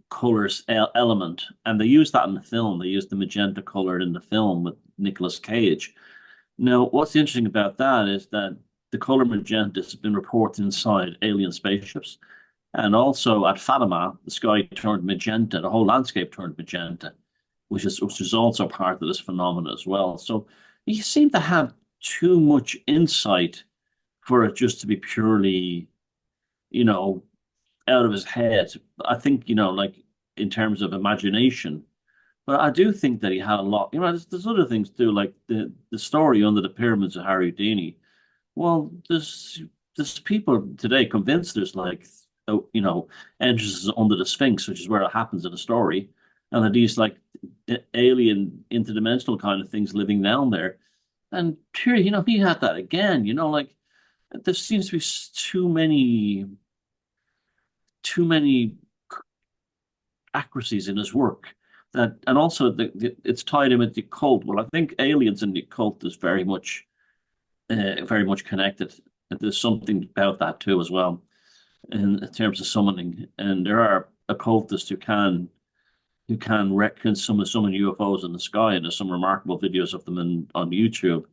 colors element. And they used that in the film. They used the magenta color in the film with Nicolas Cage. Now, what's interesting about that is that the color magenta has been reported inside alien spaceships. And also at Fatima, the sky turned magenta, the whole landscape turned magenta, which is also part of this phenomenon as well. So he seemed to have too much insight for it just to be purely, out of his head. I think, like in terms of imagination. But I do think that he had a lot. There's other things too, like the story under the pyramids of Harry Houdini. Well, there's people today convinced there's like entrances under the Sphinx, which is where it happens in the story, and that these like alien interdimensional kind of things living down there. And here, he had that again. Like there seems to be too many accuracies in his work that, and also it's tied in with the occult. Well, I think aliens and the occult is very much connected. There's something about that too as well in terms of summoning. And there are occultists who can reckon summon UFOs in the sky, and there's some remarkable videos of them on YouTube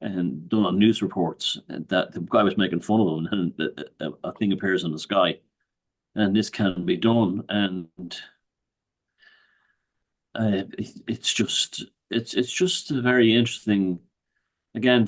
and done on news reports. And that the guy was making fun of them, and a thing appears in the sky, and this can be done. And it's just a very interesting. Again,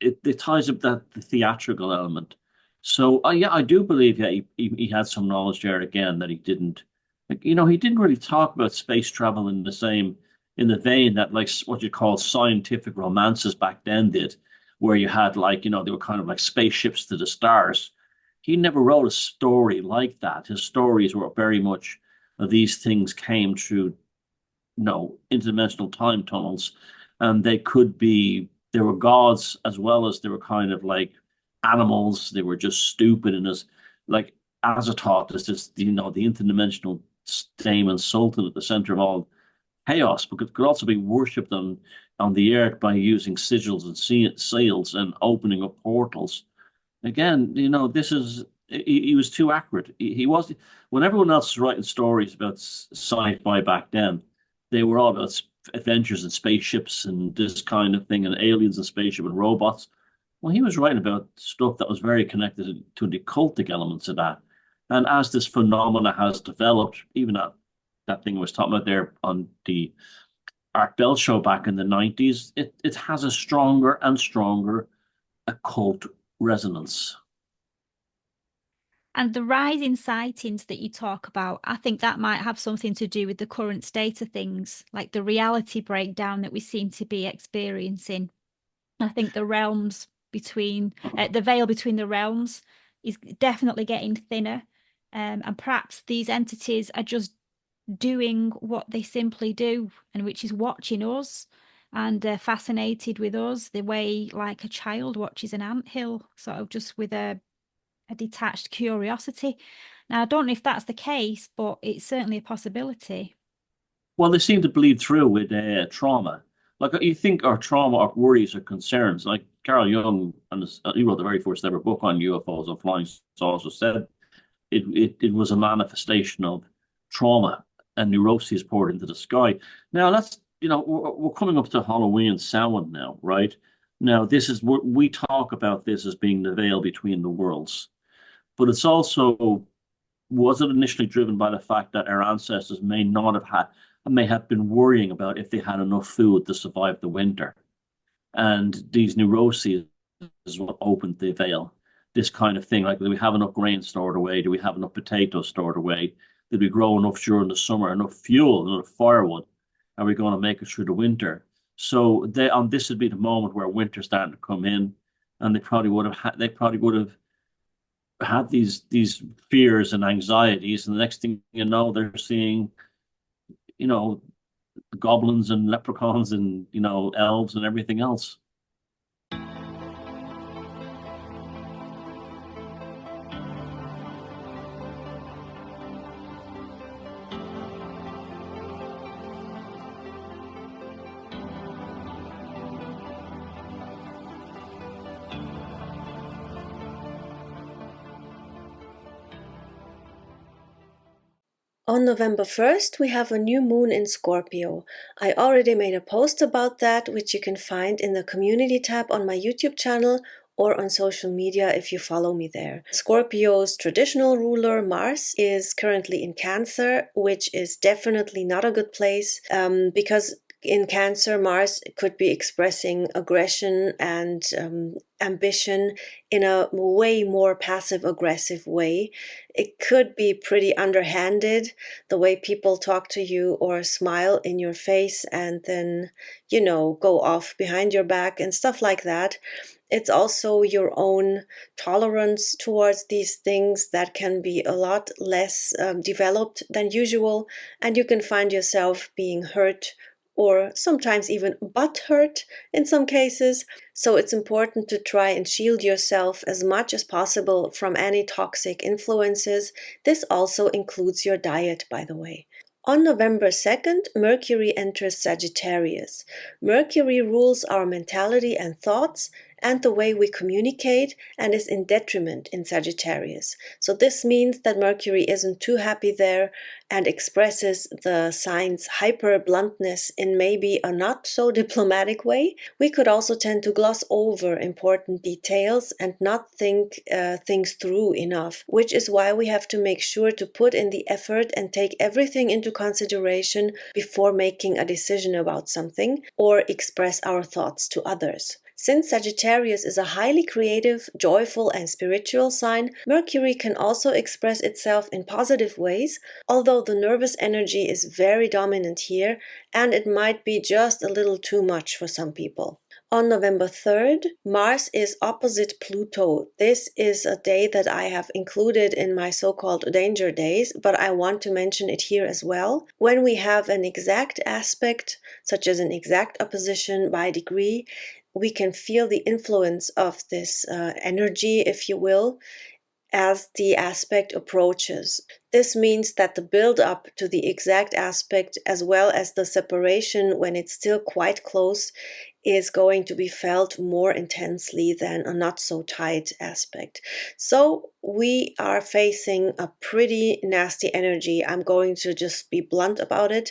it ties up that the theatrical element. So yeah, I do believe, yeah, he had some knowledge there again that he didn't Like, he didn't really talk about space travel in the vein that like what you call scientific romances back then did, where you had like, they were kind of like spaceships to the stars. He never wrote a story like that. His stories were very much these things came through, interdimensional time tunnels, and they were gods as well as they were kind of like animals. They were just stupid and as like Azathoth is just the interdimensional Daemon Sultan at the center of all chaos, but could also be worshipped on the earth by using sigils and seals and opening up portals. Again, this is he was too accurate. He was when everyone else was writing stories about sci-fi back then, they were all about adventures and spaceships and this kind of thing and aliens and spaceship and robots. Well, he was writing about stuff that was very connected to the cultic elements of that. And as this phenomena has developed, even that thing I was talking about there on the Art Bell show back in the 90s, it has a stronger and stronger occult resonance. And the rise in sightings that you talk about, I think that might have something to do with the current state of things, like the reality breakdown that we seem to be experiencing. I think the veil between the realms is definitely getting thinner. And perhaps these entities are just doing what they simply do, and which is watching us and fascinated with us the way like a child watches an anthill, sort of just with a detached curiosity. Now, I don't know if that's the case, but it's certainly a possibility. Well, they seem to bleed through with trauma. Like you think our trauma, our worries, or concerns. Like Carl Jung, and he wrote the very first ever book on UFOs and flying saucers, said it was a manifestation of trauma and neuroses poured into the sky. Now that's we're coming up to Halloween Samhain now, right? Now this is we talk about this as being the veil between the worlds, but it's also was it initially driven by the fact that our ancestors may have been worrying about if they had enough food to survive the winter, and these neuroses is what opened the veil. This kind of thing, like, do we have enough grain stored away? Do we have enough potatoes stored away? Did we grow enough during the summer? Enough fuel, enough firewood? Are we going to make it through the winter? So this would be the moment where winter's starting to come in, and they probably would have had these fears and anxieties, and the next thing you know, they're seeing, you know, goblins and leprechauns and elves and everything else. On November 1st, we have a new moon in Scorpio. I already made a post about that, which you can find in the community tab on my YouTube channel or on social media if you follow me there. Scorpio's traditional ruler, Mars, is currently in Cancer, which is definitely not a good place because in Cancer, Mars could be expressing aggression and ambition in a way more passive aggressive way. It could be pretty underhanded, the way people talk to you or smile in your face and then, go off behind your back and stuff like that. It's also your own tolerance towards these things that can be a lot less developed than usual, and you can find yourself being hurt or sometimes even butt hurt in some cases. So it's important to try and shield yourself as much as possible from any toxic influences. This also includes your diet, by the way. On November 2nd, Mercury enters Sagittarius. Mercury rules our mentality and thoughts and the way we communicate and is in detriment in Sagittarius. So this means that Mercury isn't too happy there and expresses the sign's hyper bluntness in maybe a not so diplomatic way. We could also tend to gloss over important details and not think things through enough, which is why we have to make sure to put in the effort and take everything into consideration before making a decision about something or express our thoughts to others. Since Sagittarius is a highly creative, joyful, and spiritual sign, Mercury can also express itself in positive ways, although the nervous energy is very dominant here, and it might be just a little too much for some people. On November 3rd, Mars is opposite Pluto. This is a day that I have included in my so-called danger days, but I want to mention it here as well. When we have an exact aspect, such as an exact opposition by degree, we can feel the influence of this energy, if you will, as the aspect approaches. This means that the build-up to the exact aspect, as well as the separation when it's still quite close, is going to be felt more intensely than a not so tight aspect. So we are facing a pretty nasty energy. I'm going to just be blunt about it.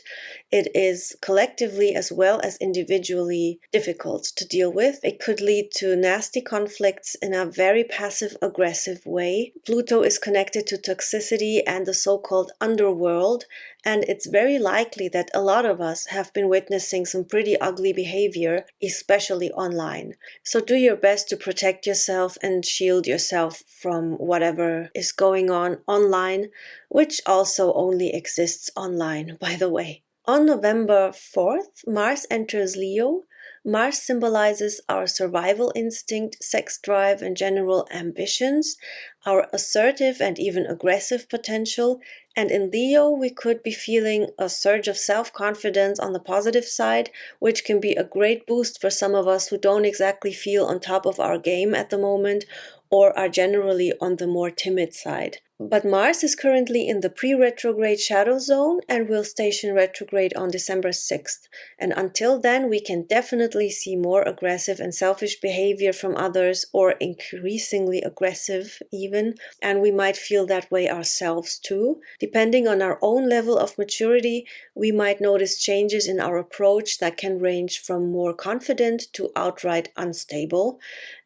It is collectively as well as individually difficult to deal with. It could lead to nasty conflicts in a very passive-aggressive way. Pluto is connected to toxicity and the so-called underworld, and it's very likely that a lot of us have been witnessing some pretty ugly behavior, especially online. So do your best to protect yourself and shield yourself from whatever is going on online, which also only exists online, by the way. On November 4th, Mars enters Leo. Mars symbolizes our survival instinct, sex drive, and general ambitions, our assertive and even aggressive potential. And in Leo, we could be feeling a surge of self-confidence on the positive side, which can be a great boost for some of us who don't exactly feel on top of our game at the moment, or are generally on the more timid side. But Mars is currently in the pre-retrograde shadow zone and will station retrograde on December 6th. And until then, we can definitely see more aggressive and selfish behavior from others, or increasingly aggressive even, and we might feel that way ourselves too. Depending on our own level of maturity, we might notice changes in our approach that can range from more confident to outright unstable.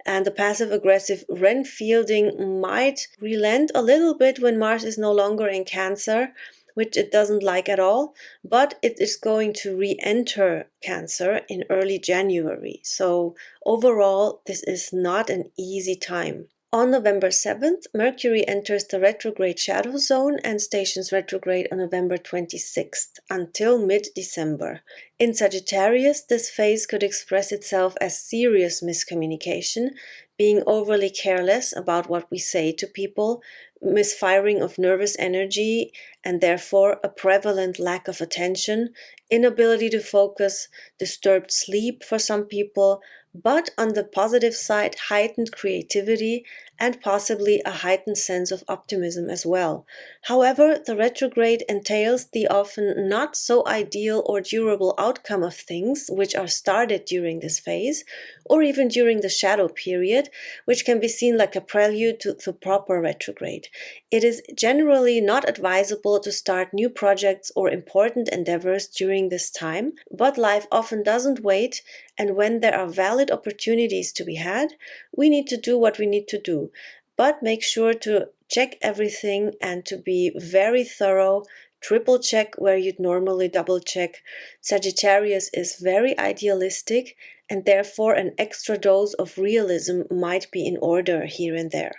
And the passive-aggressive Ren fielding might relent a little bit when Mars is no longer in Cancer, which it doesn't like at all, but it is going to re-enter Cancer in early January. So overall, this is not an easy time. On November 7th, Mercury enters the retrograde shadow zone and stations retrograde on November 26th until mid-December. In Sagittarius, this phase could express itself as serious miscommunication, being overly careless about what we say to people, misfiring of nervous energy, and therefore a prevalent lack of attention, inability to focus, disturbed sleep for some people, but on the positive side, heightened creativity and possibly a heightened sense of optimism as well. However, the retrograde entails the often not so ideal or durable outcome of things which are started during this phase, or even during the shadow period, which can be seen like a prelude to the proper retrograde. It is generally not advisable to start new projects or important endeavors during this time, but life often doesn't wait, and when there are valid opportunities to be had, we need to do what we need to do. But make sure to check everything and to be very thorough, triple check where you'd normally double check. Sagittarius is very idealistic, and therefore an extra dose of realism might be in order here and there.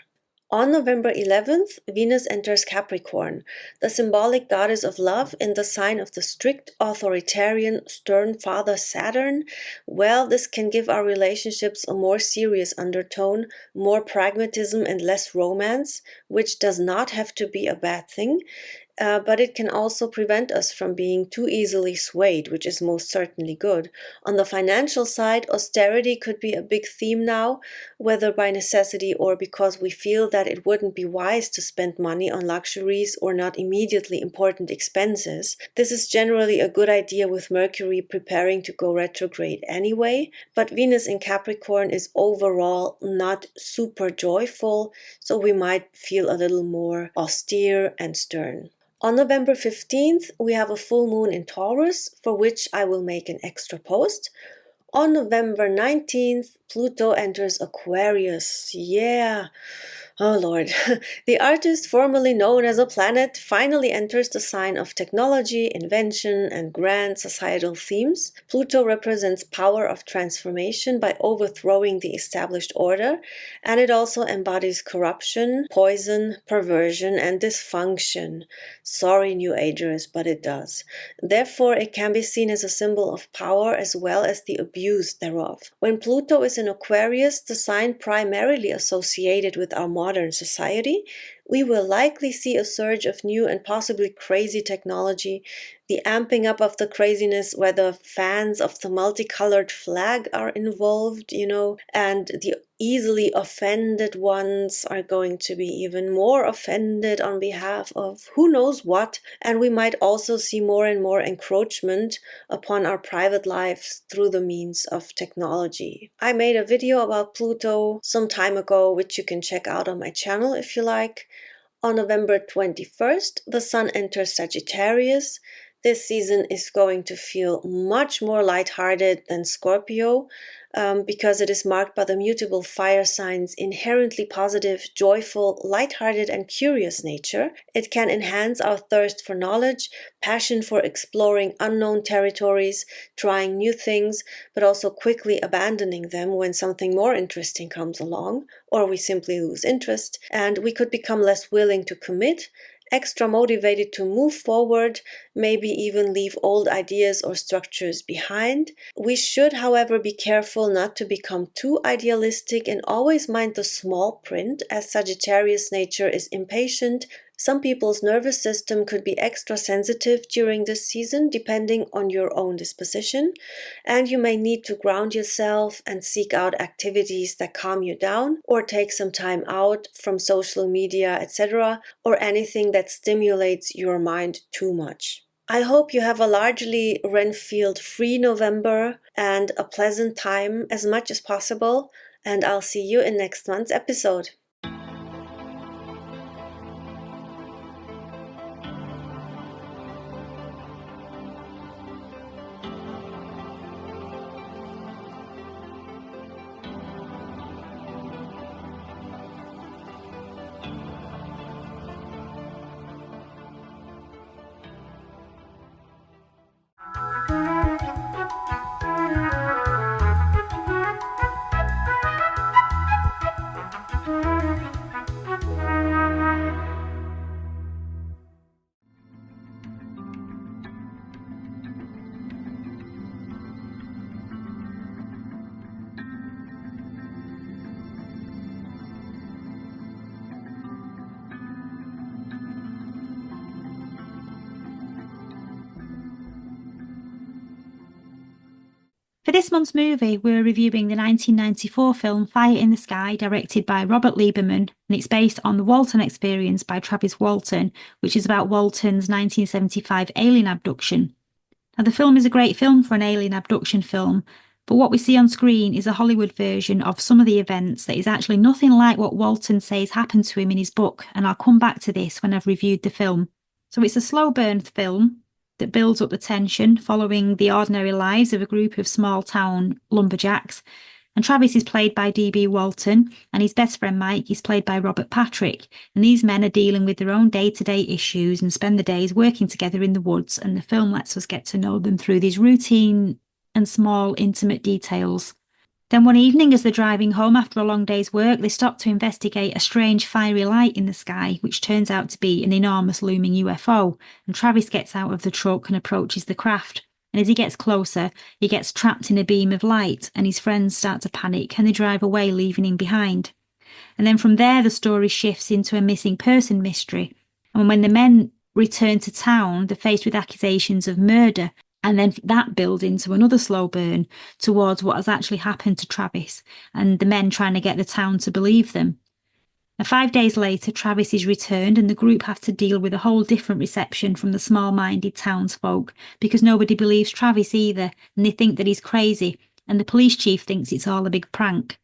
On November 11th, Venus enters Capricorn, the symbolic goddess of love in the sign of the strict, authoritarian, stern father Saturn. Well, this can give our relationships a more serious undertone, more pragmatism and less romance, which does not have to be a bad thing. But it can also prevent us from being too easily swayed, which is most certainly good. On the financial side, austerity could be a big theme now, whether by necessity or because we feel that it wouldn't be wise to spend money on luxuries or not immediately important expenses. This is generally a good idea with Mercury preparing to go retrograde anyway, but Venus in Capricorn is overall not super joyful, so we might feel a little more austere and stern. On November 15th, we have a full moon in Taurus, for which I will make an extra post. On November 19th, Pluto enters Aquarius. Yeah, Oh Lord. The artist formerly known as a planet finally enters the sign of technology, invention, and grand societal themes. Pluto represents power of transformation by overthrowing the established order, and it also embodies corruption, poison, perversion, and dysfunction. Sorry, New Agers, but it does. Therefore, it can be seen as a symbol of power as well as the abuse thereof. When Pluto is in Aquarius, the sign primarily associated with our modern society, we will likely see a surge of new and possibly crazy technology, the amping up of the craziness where the fans of the multicolored flag are involved, and the easily offended ones are going to be even more offended on behalf of who knows what, and we might also see more and more encroachment upon our private lives through the means of technology. I made a video about Pluto some time ago, which you can check out on my channel if you like. On November 21st, the Sun enters Sagittarius. This season is going to feel much more lighthearted than Scorpio, because it is marked by the mutable fire signs' inherently positive, joyful, lighthearted, and curious nature. It can enhance our thirst for knowledge, passion for exploring unknown territories, trying new things, but also quickly abandoning them when something more interesting comes along, or we simply lose interest, and we could become less willing to commit, extra motivated to move forward, maybe even leave old ideas or structures behind. We should, however, be careful not to become too idealistic and always mind the small print, as Sagittarius nature is impatient. Some people's nervous system could be extra sensitive during this season, depending on your own disposition, and you may need to ground yourself and seek out activities that calm you down, or take some time out from social media, etc., or anything that stimulates your mind too much. I hope you have a largely Renfield-free November and a pleasant time as much as possible, and I'll see you in next month's episode. For this month's movie, we're reviewing the 1994 film Fire in the Sky, directed by Robert Lieberman, and it's based on the Walton Experience by Travis Walton, which is about Walton's 1975 alien abduction. Now, the film is a great film for an alien abduction film, but what we see on screen is a Hollywood version of some of the events that is actually nothing like what Walton says happened to him in his book, and I'll come back to this when I've reviewed the film. So it's a slow burn film that builds up the tension following the ordinary lives of a group of small-town lumberjacks. And Travis is played by D.B. Walton, and his best friend Mike is played by Robert Patrick. And these men are dealing with their own day-to-day issues and spend the days working together in the woods, and the film lets us get to know them through these routine and small, intimate details. Then one evening, as they're driving home after a long day's work, they stop to investigate a strange fiery light in the sky, which turns out to be an enormous looming UFO. And Travis gets out of the truck and approaches the craft. And as he gets closer, he gets trapped in a beam of light, and his friends start to panic and they drive away, leaving him behind. And then from there, the story shifts into a missing person mystery. And when the men return to town, they're faced with accusations of murder. And then that builds into another slow burn towards what has actually happened to Travis and the men trying to get the town to believe them. Now, 5 days later, Travis is returned and the group have to deal with a whole different reception from the small-minded townsfolk because nobody believes Travis either, and they think that he's crazy, and the police chief thinks it's all a big prank.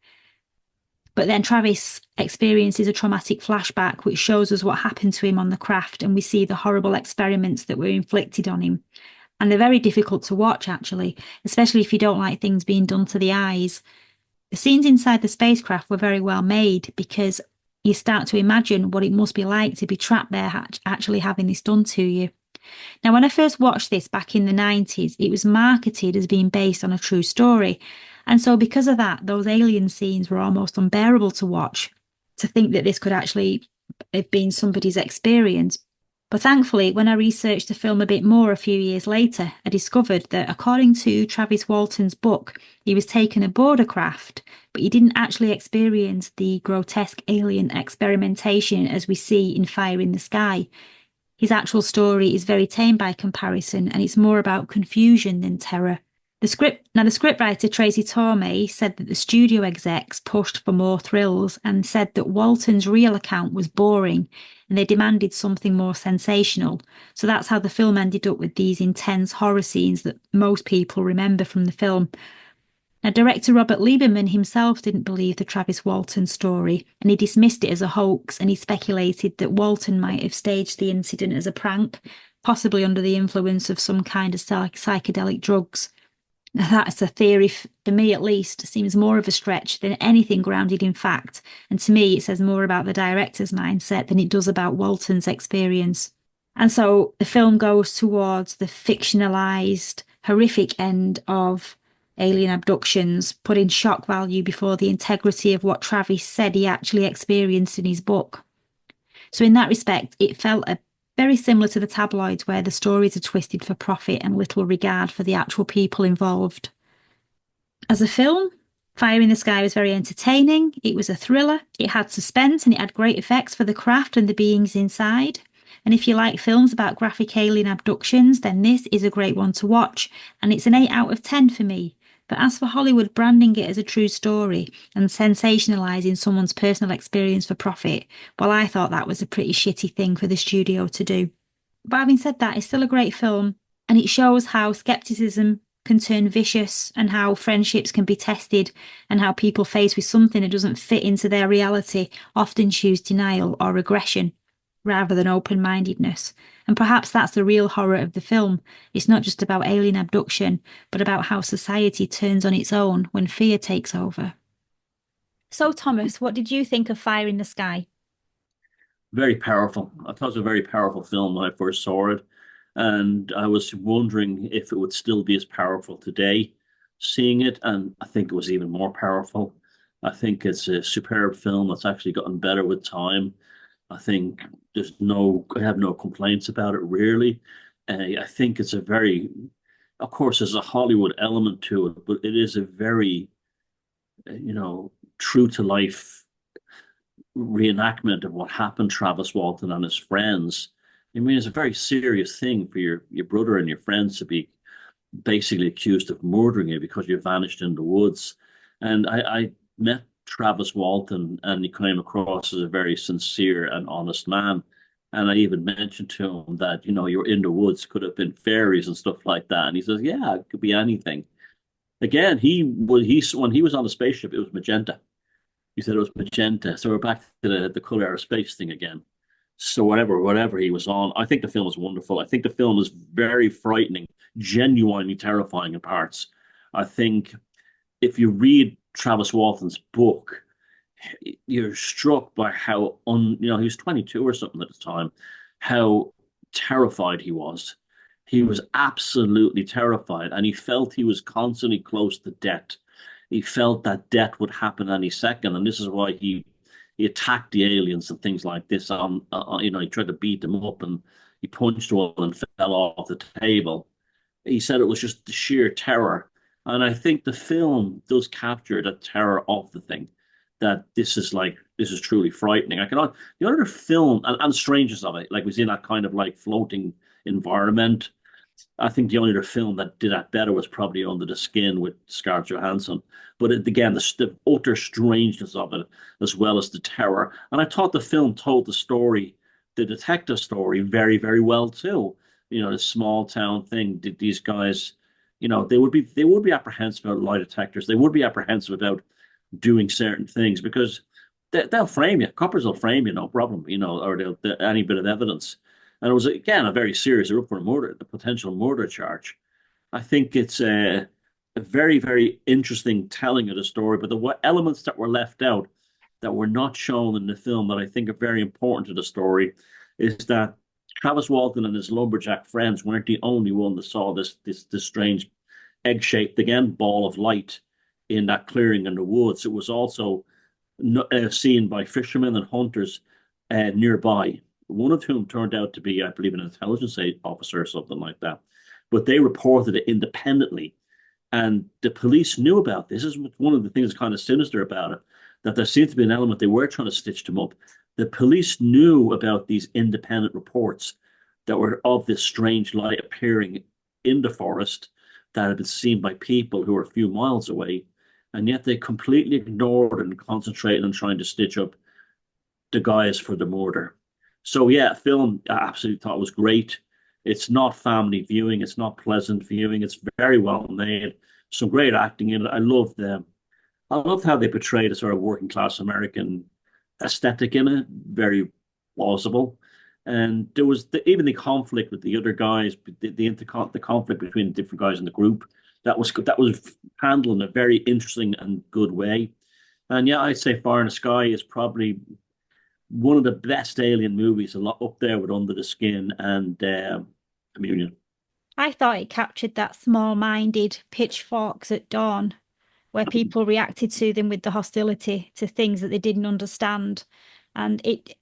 But then Travis experiences a traumatic flashback which shows us what happened to him on the craft, and we see the horrible experiments that were inflicted on him. And they're very difficult to watch, actually, especially if you don't like things being done to the eyes. The scenes inside the spacecraft were very well made because you start to imagine what it must be like to be trapped there, actually having this done to you. Now, when I first watched this back in the 90s, it was marketed as being based on a true story. And so, because of that, those alien scenes were almost unbearable to watch, to think that this could actually have been somebody's experience. But thankfully, when I researched the film a bit more a few years later, I discovered that according to Travis Walton's book, he was taken aboard a craft, but he didn't actually experience the grotesque alien experimentation as we see in Fire in the Sky. His actual story is very tame by comparison, and it's more about confusion than terror. The scriptwriter Tracy Tormey said that the studio execs pushed for more thrills and said that Walton's real account was boring and they demanded something more sensational. So that's how the film ended up with these intense horror scenes that most people remember from the film. Now, director Robert Lieberman himself didn't believe the Travis Walton story, and he dismissed it as a hoax, and he speculated that Walton might have staged the incident as a prank, possibly under the influence of some kind of psychedelic drugs. Now, that's a theory, for me at least, seems more of a stretch than anything grounded in fact, and to me it says more about the director's mindset than it does about Walton's experience. And so the film goes towards the fictionalized, horrific end of alien abductions, putting shock value before the integrity of what Travis said he actually experienced in his book. So, in that respect, it felt very similar to the tabloids where the stories are twisted for profit and little regard for the actual people involved. As a film, Fire in the Sky was very entertaining. It was a thriller. It had suspense and it had great effects for the craft and the beings inside. And if you like films about graphic alien abductions, then this is a great one to watch. And it's an 8 out of 10 for me. But as for Hollywood branding it as a true story and sensationalising someone's personal experience for profit, well, I thought that was a pretty shitty thing for the studio to do. But having said that, it's still a great film, and it shows how skepticism can turn vicious and how friendships can be tested and how people faced with something that doesn't fit into their reality often choose denial or aggression rather than open-mindedness. And perhaps that's the real horror of the film. It's not just about alien abduction, but about how society turns on its own when fear takes over. So, Thomas, what did you think of Fire in the Sky? Very powerful. I thought it was a very powerful film when I first saw it. And I was wondering if it would still be as powerful today, seeing it. And I think it was even more powerful. I think it's a superb film that's actually gotten better with time. I think I have no complaints about it really. I think it's a very, of course, there's a Hollywood element to it, but it is a very, true to life reenactment of what happened to Travis Walton and his friends. I mean, it's a very serious thing for your brother and your friends to be basically accused of murdering you because you vanished in the woods. And I met Travis Walton and he came across as a very sincere and honest man. And I even mentioned to him that, you're in the woods, could have been fairies and stuff like that. And he says, yeah, it could be anything. Again, when he was on the spaceship, it was magenta. He said it was magenta. So we're back to the color of space thing again. So whatever he was on, I think the film is wonderful. I think the film is very frightening, genuinely terrifying in parts. I think if you read Travis Walton's book, you're struck by how he was 22 or something at the time, how terrified he was. He was absolutely terrified, and he felt he was constantly close to death. He felt that death would happen any second, and this is why he attacked the aliens and things like this. He tried to beat them up, and he punched one and fell off the table. He said it was just the sheer terror, and I think the film does capture the terror of the thing. That this is truly frightening. The other film and strangeness of it, like was in that kind of like floating environment. I think the only other film that did that better was probably Under the Skin with Scarlett Johansson. But again, the utter strangeness of it, as well as the terror. And I thought the film told the detective story, very, very well too. The small town thing. These guys, they would be apprehensive about lie detectors. They would be apprehensive about doing certain things because they'll frame you. Coppers will frame you, no problem. Or any bit of evidence. And it was, again, a very serious, they're up for a murder, the potential murder charge. I think it's a very, very interesting telling of the story, but the elements that were left out, that were not shown in the film that I think are very important to the story is that Travis Walton and his lumberjack friends weren't the only one that saw this strange egg-shaped again ball of light in that clearing in the woods. It was also seen by fishermen and hunters nearby, one of whom turned out to be, I believe, an intelligence officer or something like that. But they reported it independently, and the police knew about this. This is one of the things that's kind of sinister about it, that there seemed to be an element they were trying to stitch them up. The police knew about these independent reports that were of this strange light appearing in the forest that had been seen by people who were a few miles away, and yet they completely ignored and concentrated on trying to stitch up the guys for the murder. So yeah, film I absolutely thought was great. It's not family viewing, it's not pleasant viewing, it's very well made. Some great acting in it. I loved how they portrayed a sort of working class American aesthetic in it, very plausible. And there was even the conflict with the other guys, the conflict between the different guys in the group. That was handled in a very interesting and good way. And yeah, I'd say Fire in the Sky is probably one of the best alien movies, a lot up there with Under the Skin and Communion. I thought it captured that small-minded pitchforks at dawn, where people reacted to them with the hostility to things that they didn't understand. And it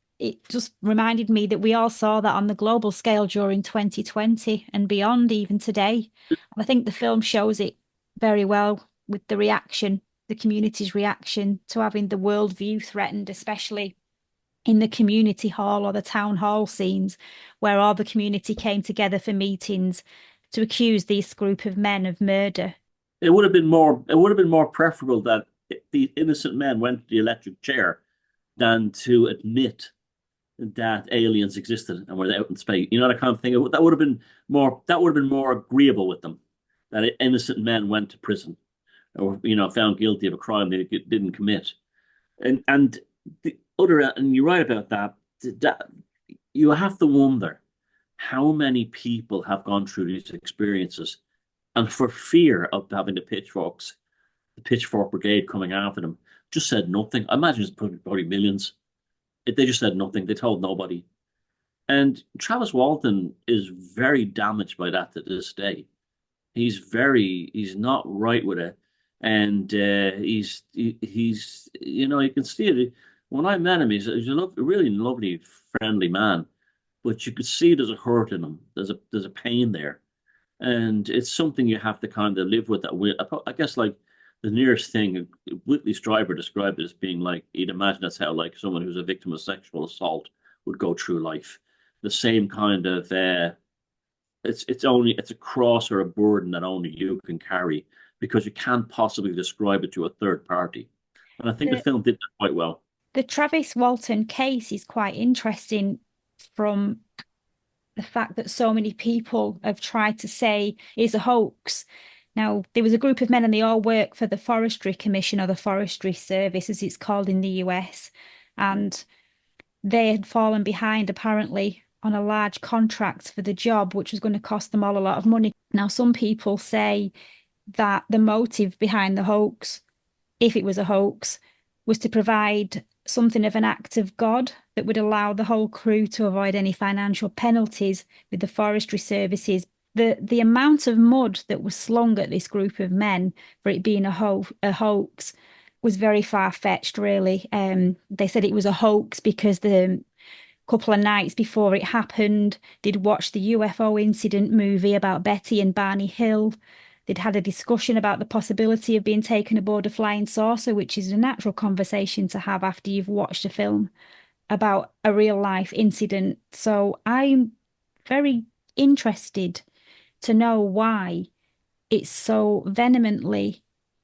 just reminded me that we all saw that on the global scale during 2020 and beyond, even today. And I think the film shows it very well with the reaction, the community's reaction to having the worldview threatened, especially in the community hall or the town hall scenes, where all the community came together for meetings to accuse this group of men of murder. It would have been more preferable that the innocent men went to the electric chair than to admit that aliens existed and were out in space. You know, that kind of thing. That would have been more agreeable with them, that innocent men went to prison or found guilty of a crime they didn't commit. And and you're right about that. That you have to wonder how many people have gone through these experiences, and for fear of having the pitchfork brigade coming after them, just said nothing. I imagine it's probably millions. They just said nothing. They told nobody. And Travis Walton is very damaged by that to this day. He's not right with it, and he's you can see it when I met him. He's a really lovely, friendly man, but you could see there's a hurt in him. There's a pain there, and it's something you have to kind of live with. I guess like the nearest thing Whitley Strieber described it as being like he'd imagine that's how like someone who's a victim of sexual assault would go through life. The same kind of it's a cross or a burden that only you can carry because you can't possibly describe it to a third party. And I think the The, film did that quite well. the Travis Walton case is quite interesting from the fact that so many people have tried to say it's a hoax. Now, there was a group of men and they all work for the Forestry Commission or the Forestry Service, as it's called in the US. And they had fallen behind, apparently, on a large contract for the job, which was going to cost them all a lot of money. Now, some people say that the motive behind the hoax, if it was a hoax, was to provide something of an act of God that would allow the whole crew to avoid any financial penalties with the forestry services. The amount of mud that was slung at this group of men for it being a hoax was very far-fetched, really. They said it was a hoax because the couple of nights before it happened, they'd watched the UFO incident movie about Betty and Barney Hill. They'd had a discussion about the possibility of being taken aboard a flying saucer, which is a natural conversation to have after you've watched a film about a real life incident. So I'm very interested to know why it's so vehemently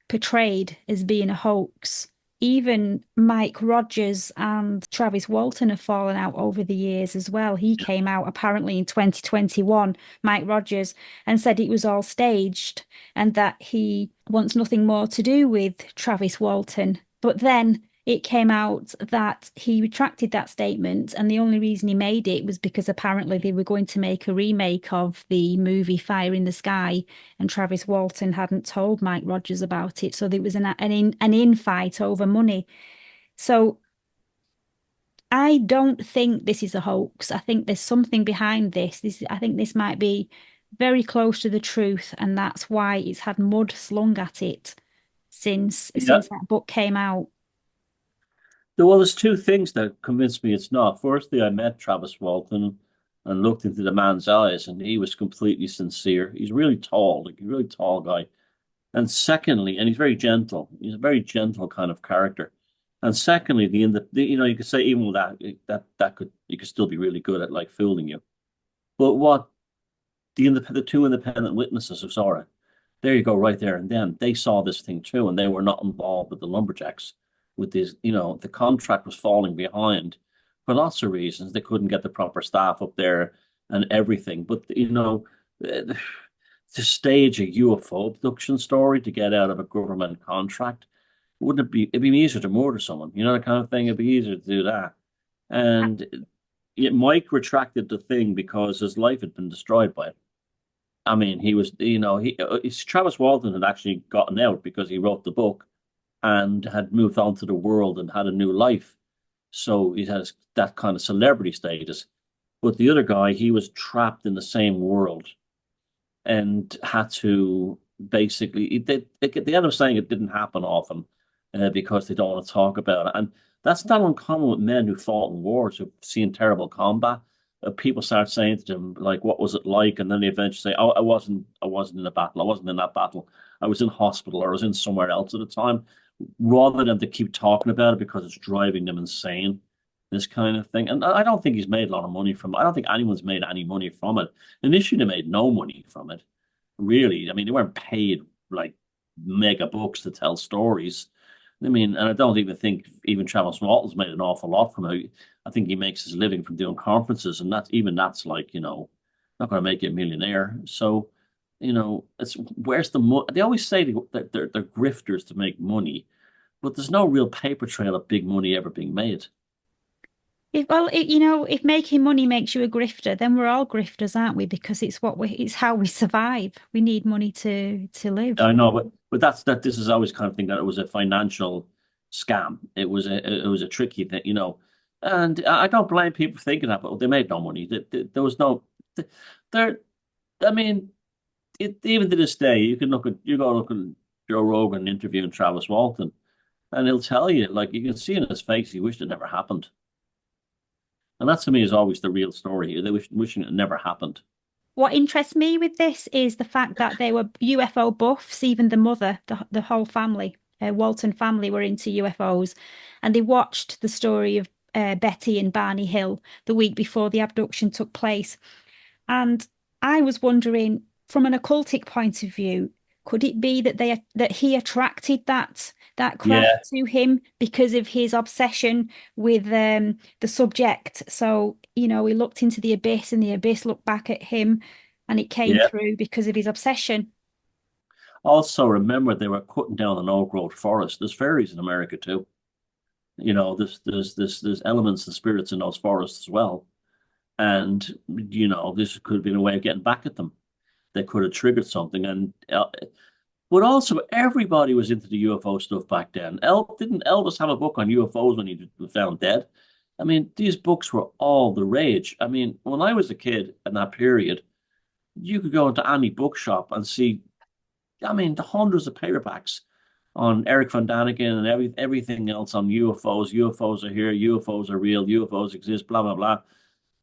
portrayed as being a hoax. Even Mike Rogers and Travis Walton have fallen out over the years as well. He came out apparently in 2021, Mike Rogers, and said it was all staged and that he wants nothing more to do with Travis Walton. But then it came out that he retracted that statement, and the only reason he made it was because apparently they were going to make a remake of the movie Fire in the Sky, and Travis Walton hadn't told Mike Rogers about it, so there was an infight over money. So I don't think this is a hoax. I think there's something behind this. I think this might be very close to the truth, and that's why it's had mud slung at it Yeah. since that book came out. Well, there's two things that convinced me it's not. Firstly, I met Travis Walton and looked into the man's eyes, and he was completely sincere. He's really tall, like a really tall guy. And secondly, and he's very gentle. He's a very gentle kind of character. And secondly, you could say even with that could you could still be really good at like fooling you. But what the two independent witnesses of Sara, there you go, right there and then they saw this thing too, and they were not involved with the lumberjacks. With this, the contract was falling behind for lots of reasons. They couldn't get the proper staff up there and everything. But uh, to stage a UFO abduction story to get out of a government contract, wouldn't it be? It'd be easier to murder someone, that kind of thing. It'd be easier to do that. And Mike retracted the thing because his life had been destroyed by it. I mean, he was, Travis Walton had actually gotten out because he wrote the book and had moved on to the world and had a new life. So he has that kind of celebrity status. But the other guy, he was trapped in the same world and had to basically, they end up saying it didn't happen often because they don't want to talk about it. And that's not uncommon with men who fought in wars, who've seen terrible combat. People start saying to them, like, what was it like? And then they eventually say, oh, I wasn't in a battle. I wasn't in that battle. I was in hospital or I was in somewhere else at the time, rather than to keep talking about it because it's driving them insane, this kind of thing. And I don't think he's made a lot of money from it. I don't think anyone's made any money from it. Initially, they made no money from it, really. I mean, they weren't paid like mega bucks to tell stories. I mean, and I don't even think even Travis Walton's made an awful lot from it. I think he makes his living from doing conferences, and that's like, not going to make you a millionaire. So, it's where's the money? They always say that they're grifters to make money, but there's no real paper trail of big money ever being made. If making money makes you a grifter, then we're all grifters, aren't we? Because it's how we survive. We need money to live. I know, but this is always kind of thing that it was a financial scam. It was a tricky thing, and I don't blame people for thinking that, but they made no money. There was no, there. I mean, even to this day, you go look at Joe Rogan interviewing Travis Walton, and he'll tell you, like, you can see in his face, he wished it never happened. And that to me is always the real story. They wishing it never happened. What interests me with this is the fact that they were UFO buffs, even the mother, the whole family, Walton family were into UFOs. And they watched the story of Betty and Barney Hill the week before the abduction took place. And I was wondering, from an occultic point of view, could it be that he attracted that Yeah, craft to him because of his obsession with the subject? So, he looked into the abyss and the abyss looked back at him and it came yeah. through because of his obsession. Also, remember they were cutting down an old growth forest. There's fairies in America too. There's elements and spirits in those forests as well. And this could have been a way of getting back at them. They could have triggered something, but also everybody was into the UFO stuff back then. Didn't Elvis have a book on UFOs when he was found dead? I mean, these books were all the rage. I mean, when I was a kid in that period, you could go into any bookshop and see, I mean, the hundreds of paperbacks on Eric Van Daniken and everything else on UFOs. UFOs are here. UFOs are real. UFOs exist. Blah blah blah.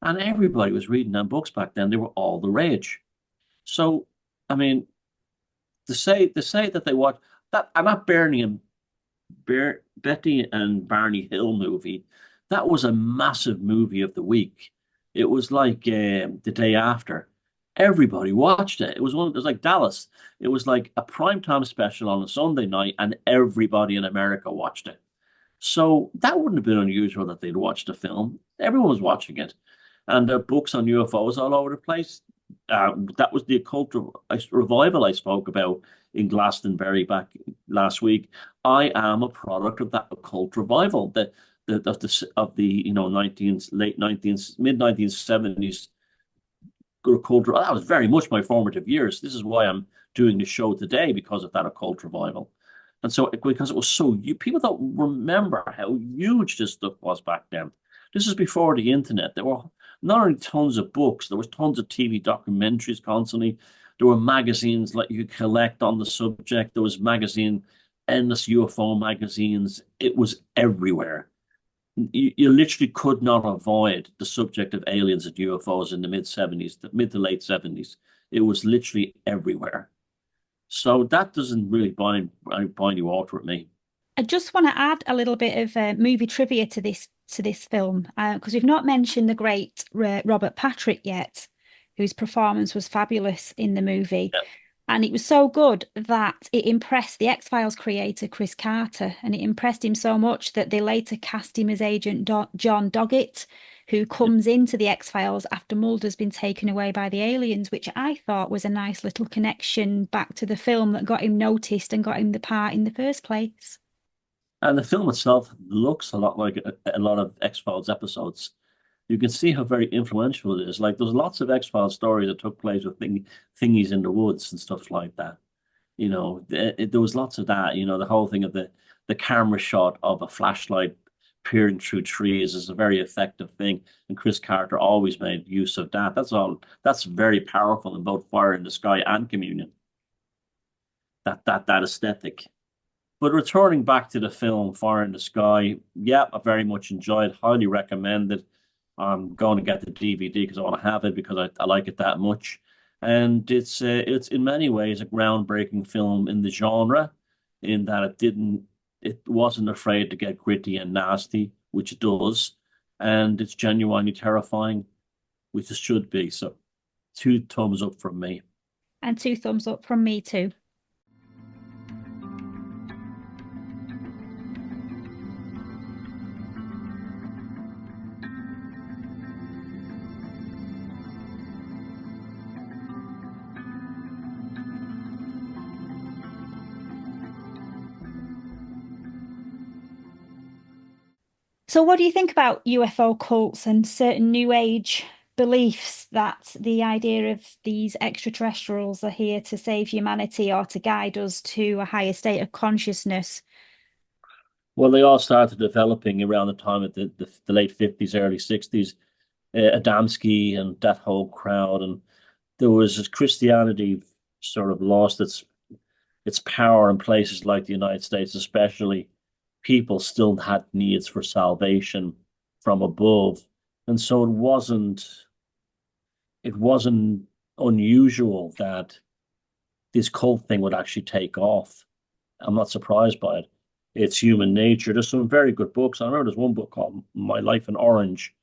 And everybody was reading them books back then. They were all the rage. So, I mean, to say that they watch that, and that Betty and Barney Hill movie, that was a massive movie of the week. It was like the day after. Everybody watched it. It was like Dallas. It was like a primetime special on a Sunday night, and everybody in America watched it. So that wouldn't have been unusual that they'd watched the film. Everyone was watching it. And there are books on UFOs all over the place. That was the occult revival I spoke about in Glastonbury back last week. I am a product of that occult revival, of the 19th, late 19th, mid 1970s occult. That was very much my formative years. This is why I'm doing the show today, because of that occult revival. And so, because it was so, people don't remember how huge this stuff was back then. This is before the internet. There were not only tons of books, there was tons of TV documentaries constantly. There were magazines like you collect on the subject. There was endless UFO magazines. It was everywhere. You literally could not avoid the subject of aliens and UFOs in the mid 70s, the mid to late 70s. It was literally everywhere. So that doesn't really bind you water with me. I just want to add a little bit of movie trivia to this film because we've not mentioned the great Robert Patrick yet, whose performance was fabulous in the movie. Yeah. And it was so good that it impressed the X-Files creator, Chris Carter, and it impressed him so much that they later cast him as Agent John Doggett, who comes into the X-Files after Mulder's been taken away by the aliens, which I thought was a nice little connection back to the film that got him noticed and got him the part in the first place. And the film itself looks a lot like a lot of X-Files episodes. You can see how very influential it is. Like there's lots of X-Files stories that took place with thingies in the woods and stuff like that. There was lots of that. The whole thing of the camera shot of a flashlight peering through trees is a very effective thing. And Chris Carter always made use of that. That's very powerful in both Fire in the Sky and Communion. That aesthetic. But returning back to the film Fire in the Sky, yeah, I very much enjoyed, highly recommend it. I'm going to get the DVD because I want to have it because I like it that much. And it's in many ways a groundbreaking film in the genre, in that it wasn't afraid to get gritty and nasty, which it does, and it's genuinely terrifying, which it should be. So, two thumbs up from me. And two thumbs up from me too. So, what do you think about UFO cults and certain New Age beliefs that the idea of these extraterrestrials are here to save humanity or to guide us to a higher state of consciousness? Well, they all started developing around the time of the late 50s, early 60s. Adamski and that whole crowd, and there was as Christianity sort of lost its power in places like the United States, especially. People still had needs for salvation from above, and so it wasn't unusual that this cult thing would actually take off. I'm not surprised by it. It's human nature. There's some very good books. I remember there's one book called My Life in Orange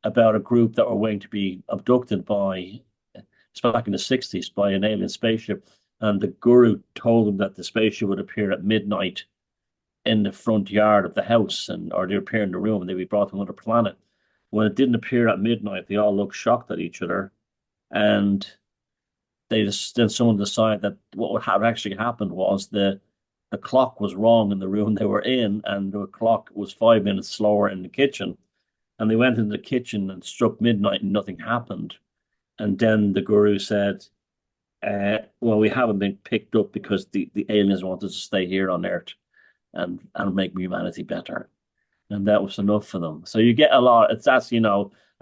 about a group that were waiting to be abducted it's back in the 60s, by an alien spaceship. And the guru told them that the spaceship would appear at midnight in the front yard of the house, or they appear in the room and they'd be brought to another planet. When it didn't appear at midnight, they all looked shocked at each other. And then someone decided that what had actually happened was the clock was wrong in the room they were in, and the clock was 5 minutes slower in the kitchen. And they went into the kitchen and struck midnight and nothing happened. And then the guru said, well, we haven't been picked up because the aliens wanted to stay here on Earth and make humanity better. And that was enough for them. So you get a lot, a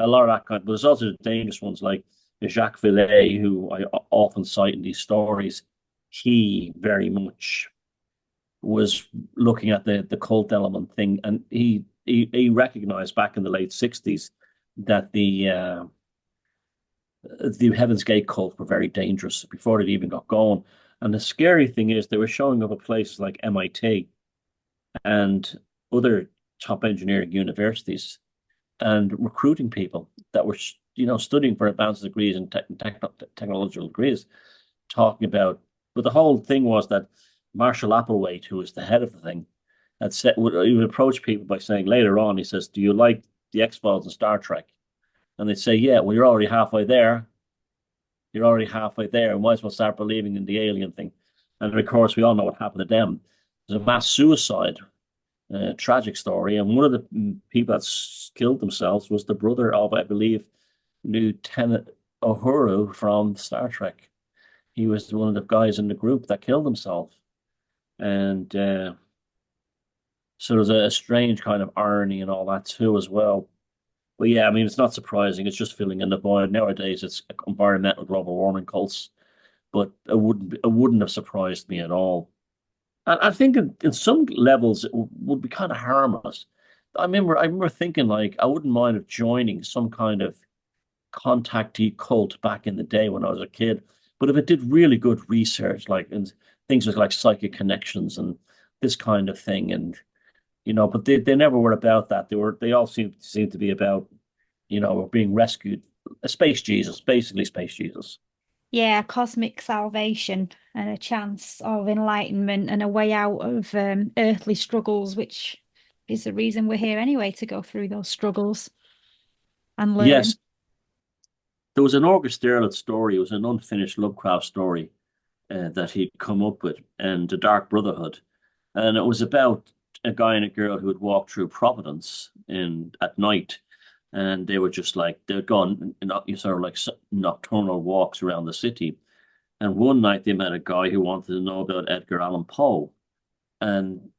lot of that kind, but there's also the dangerous ones like Jacques Villay, who I often cite in these stories. He very much was looking at the cult element thing, and he recognized back in the late 60s that the Heaven's Gate cult were very dangerous before it even got going. And the scary thing is they were showing up at places like MIT and other top engineering universities and recruiting people that were, studying for advanced degrees and technological degrees, talking about. But the whole thing was that Marshall Applewhite, who was the head of the thing, he would approach people by saying later on, he says, "Do you like the X-Files and Star Trek?" And they'd say, "Yeah, well, you're already halfway there. You're already halfway there. You might as well start believing in the alien thing." And of course, we all know what happened to them. There's a mass suicide, tragic story. And one of the people that killed themselves was the brother of, I believe, Lieutenant Uhuru from Star Trek. He was one of the guys in the group that killed himself. And so there's a strange kind of irony and all that too as well. But yeah, I mean, it's not surprising. It's just filling in the void. Nowadays, it's environmental global warming cults, but it wouldn't have surprised me at all. And I think in some levels it would be kind of harmless. I remember thinking like I wouldn't mind of joining some kind of contactee cult back in the day when I was a kid. But if it did really good research, like and things with like psychic connections and this kind of thing, and but they never were about that. They all seemed to be about, being rescued. A space Jesus, basically space Jesus. Yeah, cosmic salvation and a chance of enlightenment and a way out of earthly struggles, which is the reason we're here anyway, to go through those struggles and learn. Yes, there was an August Derleth story. It was an unfinished Lovecraft story that he'd come up with, and the Dark Brotherhood, and it was about a guy and a girl who would walk through Providence in at night, and they were just like they'd gone sort of like nocturnal walks around the city. And one night they met a guy who wanted to know about Edgar Allan Poe, and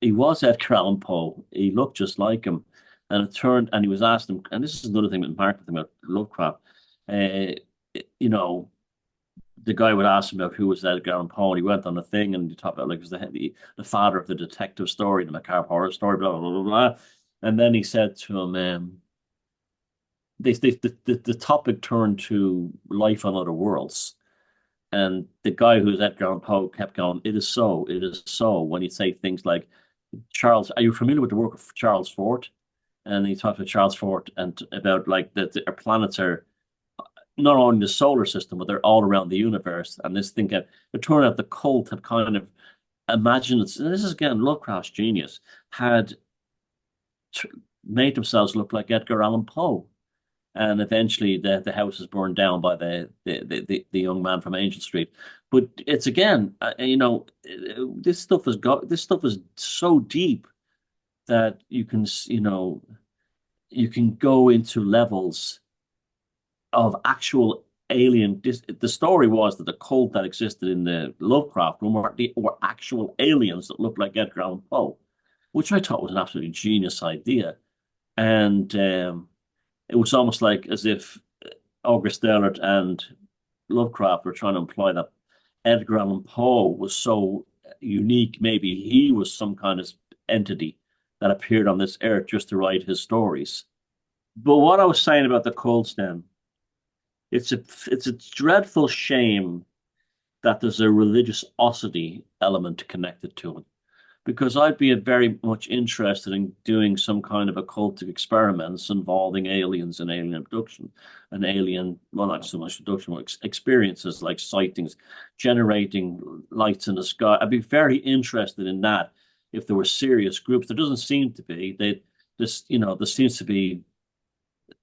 he was Edgar Allan Poe. He looked just like him, and it turned and he was asked him. And this is another thing with marketing about Lovecraft. Uh, you know, the guy would ask him about who was Edgar Allan Poe, and he went on a thing and he talked about like it was the father of the detective story, the macabre horror story, blah blah blah blah. And then he said to him, the topic turned to life on other worlds. And the guy who's Edgar Allan Poe kept going, it is so, it is so. When you say things like, Charles, are you familiar with the work of Charles Fort? And he talked to Charles Fort and about like that our planets are not only in the solar system, but they're all around the universe. And this thing, it turned out the cult had kind of imagined, and this is again Lovecraft's genius, had t- made themselves look like Edgar Allan Poe. And eventually the house is burned down by the young man from Angel Street. But it's again, this stuff is so deep that you can go into levels of actual alien. The story was that the cult that existed in the Lovecraft room were actual aliens that looked like Edgar Allan Poe, which I thought was an absolutely genius idea. And it was almost like as if August Derleth and Lovecraft were trying to imply that Edgar Allan Poe was so unique. Maybe he was some kind of entity that appeared on this earth just to write his stories. But what I was saying about the cults then, it's a dreadful shame that there's a religiosity element connected to it. Because I'd be very much interested in doing some kind of occultic experiments involving aliens and alien abduction and alien, well, not so much abduction, but experiences like sightings, generating lights in the sky. I'd be very interested in that if there were serious groups. There doesn't seem to be. There seems to be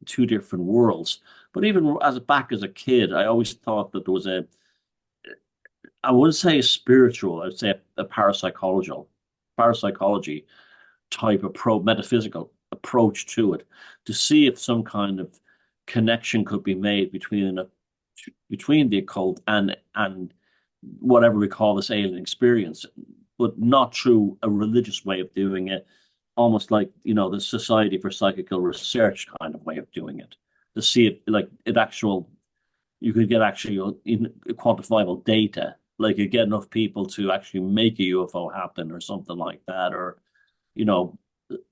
two different worlds. But even as a kid, I always thought that there was I wouldn't say a spiritual, I'd say a parapsychology type approach, metaphysical approach to it, to see if some kind of connection could be made between the occult and whatever we call this alien experience, but not through a religious way of doing it, almost like the Society for Psychical Research kind of way of doing it, to see if like it actual you could get actually in quantifiable data, like you get enough people to actually make a UFO happen or something like that, or you know,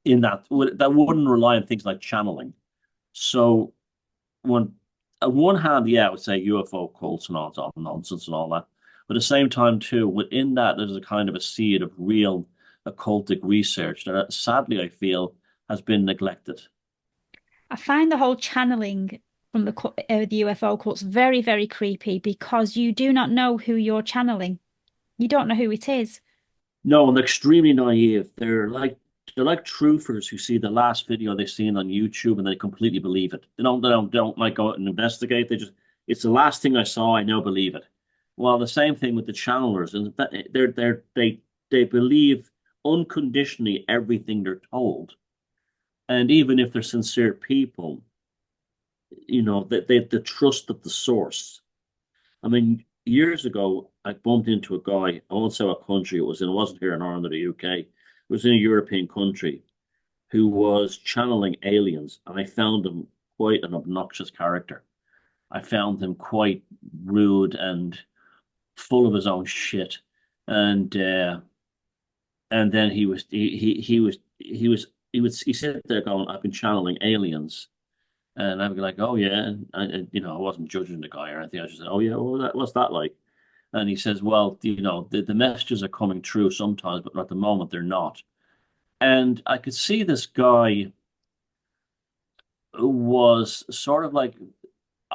in that wouldn't rely on things like channeling. So when on one hand, yeah, I would say UFO cults and all, it's all nonsense and all that. But at the same time, too, within that, there's a kind of a seed of real occultic research that sadly I feel has been neglected. I find the whole channeling from the UFO cults very, very creepy because you do not know who you're channeling. You don't know who it is. No, and they're extremely naive. They're like truthers who see the last video they've seen on YouTube and they completely believe it. They don't like go out and investigate. It's the last thing I saw, I now believe it. Well, the same thing with the channelers, and that they believe unconditionally everything they're told. And even if they're sincere people, that they the trust of the source. I mean, years ago, I bumped into a guy. I won't say what country it was in. It wasn't here in Ireland or the UK. It was in a European country who was channeling aliens, and I found him quite an obnoxious character. I found him quite rude and full of his own shit, and then he sit there going, "I've been channeling aliens," and I'd be like, "Oh yeah," and I wasn't judging the guy or anything. I just said, "Oh yeah, what's that like?" And he says, "Well, the messages are coming true sometimes, but at the moment they're not." And I could see this guy was sort of like,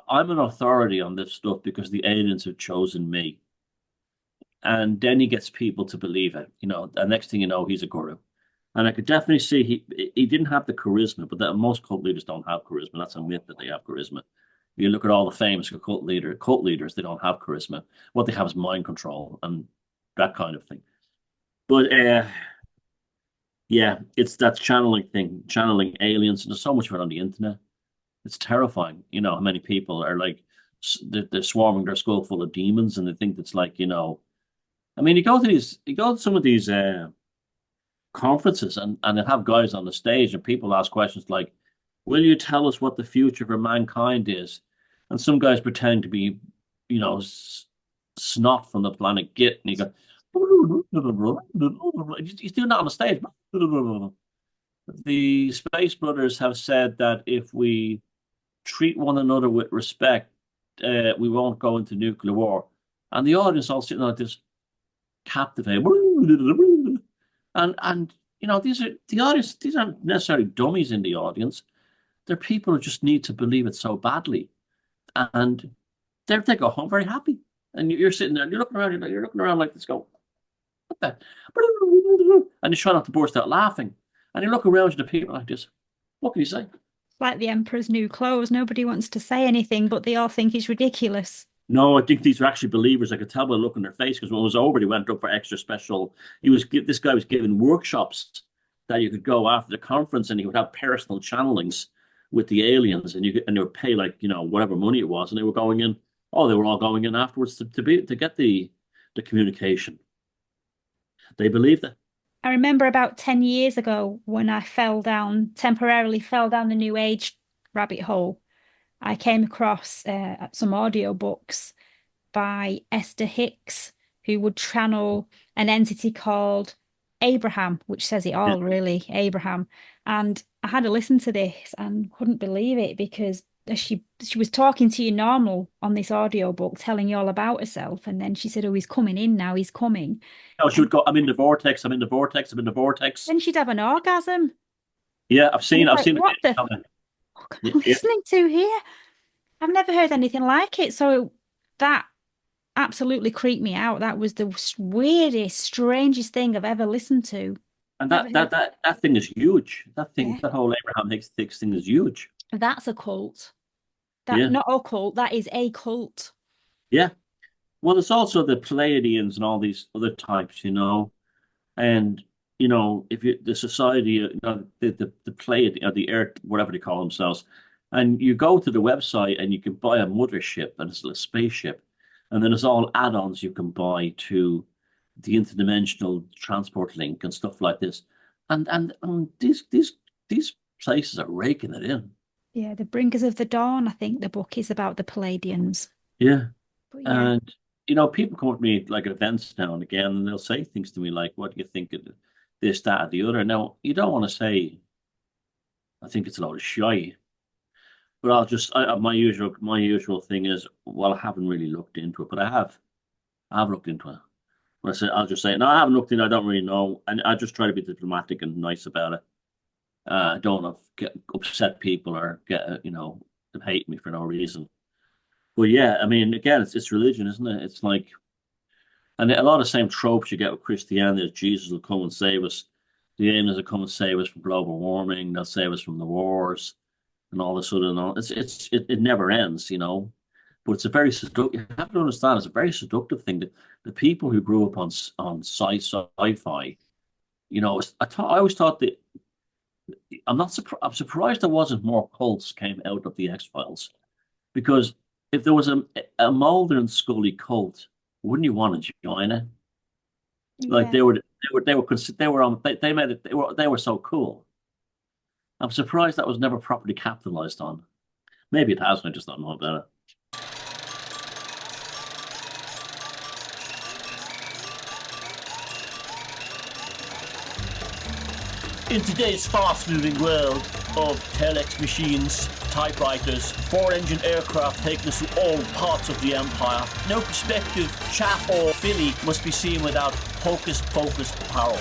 I'm an authority on this stuff because the aliens have chosen me. And then he gets people to believe it. The next thing you know, he's a guru. And I could definitely see he didn't have the charisma, but that most cult leaders don't have charisma. That's a myth that they have charisma. You look at all the famous cult leaders, they don't have charisma. What they have is mind control and that kind of thing. But yeah, it's that channeling thing, channeling aliens. And there's so much of it on the internet. It's terrifying. How many people are like they're swarming their skull full of demons, and they think it's like. I mean, you go to some of these conferences, and they have guys on the stage, and people ask questions like, "Will you tell us what the future for mankind is?" And some guys pretend to be, snot from the planet Git, and you go, he's doing that on the stage. The Space Brothers have said that if we treat one another with respect, we won't go into nuclear war. And the audience all sitting like this, captivated. And these are the audience, these aren't necessarily dummies in the audience. They're people who just need to believe it so badly. And they go home very happy. And you're sitting there and you're looking around like this, go, what the? And you try not to burst out laughing. And you look around at the people like this. What can you say? Like the Emperor's new clothes. Nobody wants to say anything, but they all think it's ridiculous. No, I think these are actually believers. I could tell by the look on their face because when it was over, they went up for extra special. This guy was giving workshops that you could go after the conference, and he would have personal channelings with the aliens, and they would pay like whatever money it was, and they were going in. Oh, they were all going in afterwards to get the communication. They believed it. I remember about 10 years ago when I temporarily fell down the New Age rabbit hole. I came across some audiobooks by Esther Hicks, who would channel an entity called Abraham, which says it Yeah. all, really, Abraham. And I had to listen to this and couldn't believe it because she was talking to you normal on this audiobook, telling you all about herself. And then she said, "Oh, he's coming in now, he's coming." No, she would go, "I'm in the vortex. I'm in the vortex. I'm in the vortex." Then she'd have an orgasm. Yeah, And it's I've like, seen what the it. fuck Yeah, am I yeah. listening to here? I've never heard anything like it. So that absolutely creeped me out. That was the weirdest, strangest thing I've ever listened to. And Never heard. that thing is huge. Yeah, That whole Abraham Hicks thing is huge. that's a cult. That Yeah, not a cult. That is a cult. yeah. Well, there's also the Pleiadians and all these other types, and if the society, the Pleiad or the Earth, whatever they call themselves, and you go to the website and you can buy a mothership and it's a spaceship, and then there's all add-ons you can buy to the interdimensional transport link and stuff like this, and these places are raking it in. Yeah, The Bringers of the Dawn. I think the book is about the Palladians. Yeah. But yeah, And people come up to me like at events now and again, and they'll say things to me like, "What do you think of this, that, or the other?" Now, you don't want to say, "I think it's a load of shy," but my usual thing is, well, I haven't really looked into it, but I have looked into it. But I'll just say, no, I haven't looked into it. I don't really know, and I just try to be diplomatic and nice about it. I don't want to get upset people or get them hate me for no reason. But yeah, I mean, again, it's religion, isn't it? It's like. And a lot of the same tropes you get with Christianity is Jesus will come and save us. The aliens will come and save us from global warming. They'll save us from the wars and all this other and all. It never ends. But it's a very seductive. You have to understand it's a very seductive thing. The people who grew up on sci-fi, I always thought that I'm surprised there wasn't more cults came out of the X-Files because if there was a Mulder and Scully cult, wouldn't you want to join it? Like yeah. they were on they made it they were so cool. I'm surprised that was never properly capitalized on. Maybe it has, and I just don't know about it. In today's fast-moving world of telex machines, typewriters, four-engine aircraft taking us to all parts of the empire, no prospective chap or filly must be seen without Hocus Pocus apparel.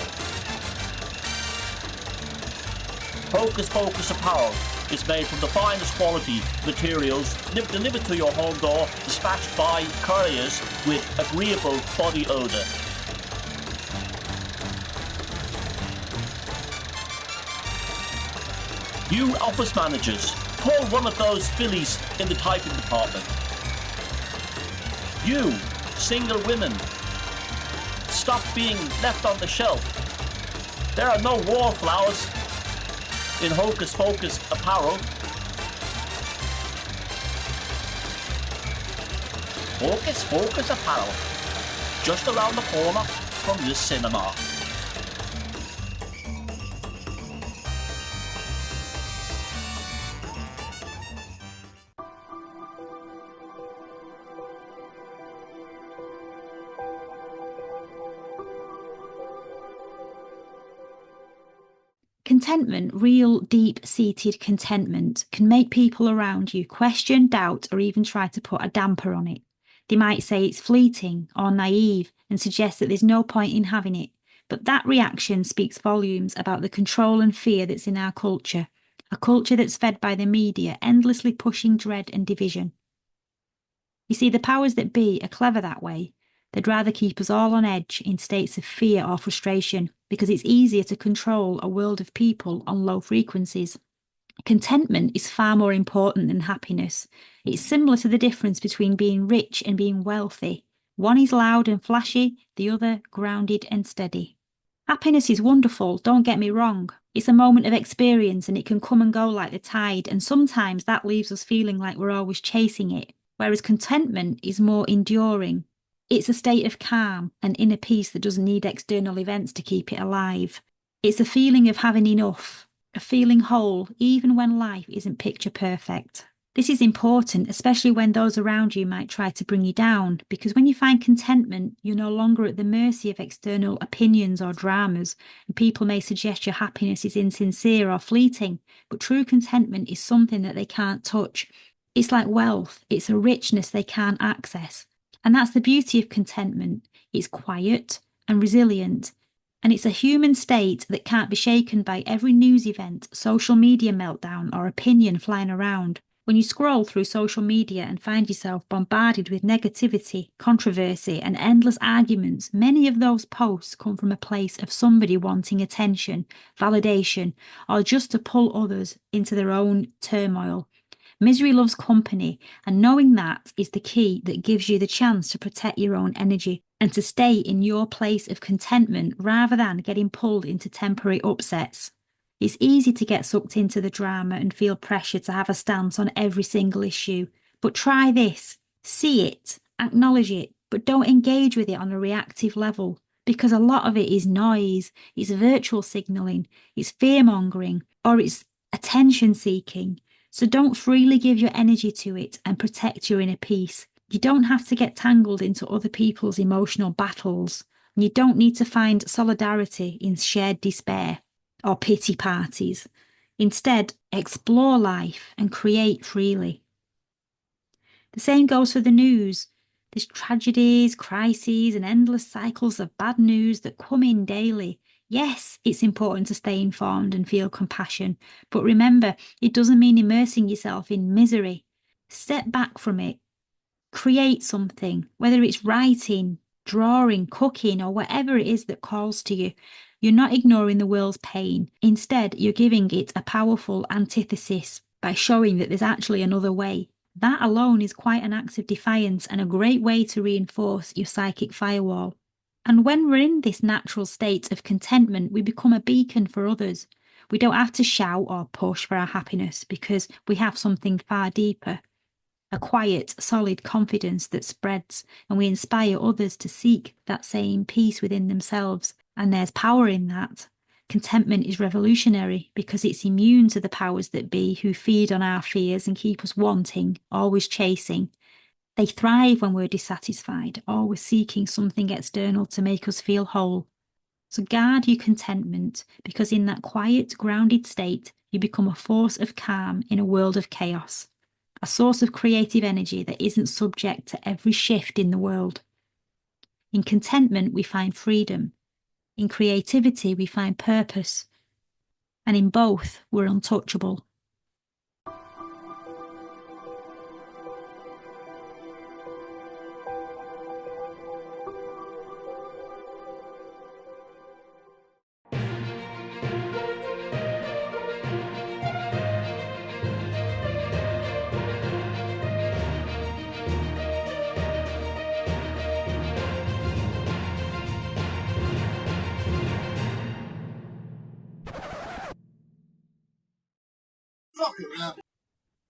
Hocus Pocus apparel is made from the finest quality materials, delivered to your home door, dispatched by couriers with agreeable body odour. You office managers, pull one of those fillies in the typing department. You single women, stop being left on the shelf. There are no wallflowers in Hocus Pocus apparel. Hocus Pocus apparel, just around the corner from this cinema. Contentment, real deep-seated contentment, can make people around you question, doubt, or even try to put a damper on it. They might say it's fleeting or naive and suggest that there's no point in having it. But that reaction speaks volumes about the control and fear that's in our culture, a culture that's fed by the media, endlessly pushing dread and division. You see, the powers that be are clever that way. They'd rather keep us all on edge in states of fear or frustration because it's easier to control a world of people on low frequencies. Contentment is far more important than happiness. It's similar to the difference between being rich and being wealthy. One is loud and flashy, the other grounded and steady. Happiness is wonderful, don't get me wrong. It's a moment of experience and it can come and go like the tide, and sometimes that leaves us feeling like we're always chasing it, whereas contentment is more enduring. It's a state of calm and inner peace that doesn't need external events to keep it alive. It's a feeling of having enough, of feeling whole, even when life isn't picture perfect. This is important, especially when those around you might try to bring you down, because when you find contentment, you're no longer at the mercy of external opinions or dramas, and people may suggest your happiness is insincere or fleeting, but true contentment is something that they can't touch. It's like wealth, it's a richness they can't access. And that's the beauty of contentment. It's quiet and resilient. And it's a human state that can't be shaken by every news event, social media meltdown, or opinion flying around. When you scroll through social media and find yourself bombarded with negativity, controversy, and endless arguments, many of those posts come from a place of somebody wanting attention, validation, or just to pull others into their own turmoil. Misery loves company, and knowing that is the key that gives you the chance to protect your own energy and to stay in your place of contentment rather than getting pulled into temporary upsets. It's easy to get sucked into the drama and feel pressure to have a stance on every single issue, but try this. See it, acknowledge it, but don't engage with it on a reactive level, because a lot of it is noise, it's virtual signalling, it's fear-mongering, or it's attention-seeking. So don't freely give your energy to it and protect your inner peace. You don't have to get tangled into other people's emotional battles. And you don't need to find solidarity in shared despair or pity parties. Instead, explore life and create freely. The same goes for the news. There's tragedies, crises, and endless cycles of bad news that come in daily. Yes, it's important to stay informed and feel compassion, but remember, it doesn't mean immersing yourself in misery. Step back from it. Create something, whether it's writing, drawing, cooking, or whatever it is that calls to you. You're not ignoring the world's pain. Instead, you're giving it a powerful antithesis by showing that there's actually another way. That alone is quite an act of defiance and a great way to reinforce your psychic firewall. And when we're in this natural state of contentment, we become a beacon for others. We don't have to shout or push for our happiness because we have something far deeper. A quiet, solid confidence that spreads, and we inspire others to seek that same peace within themselves. And there's power in that. Contentment is revolutionary because it's immune to the powers that be who feed on our fears and keep us wanting, always chasing. They thrive when we're dissatisfied, always seeking something external to make us feel whole. So guard your contentment, because in that quiet, grounded state, you become a force of calm in a world of chaos, a source of creative energy that isn't subject to every shift in the world. In contentment, we find freedom. In creativity, we find purpose. And in both, we're untouchable.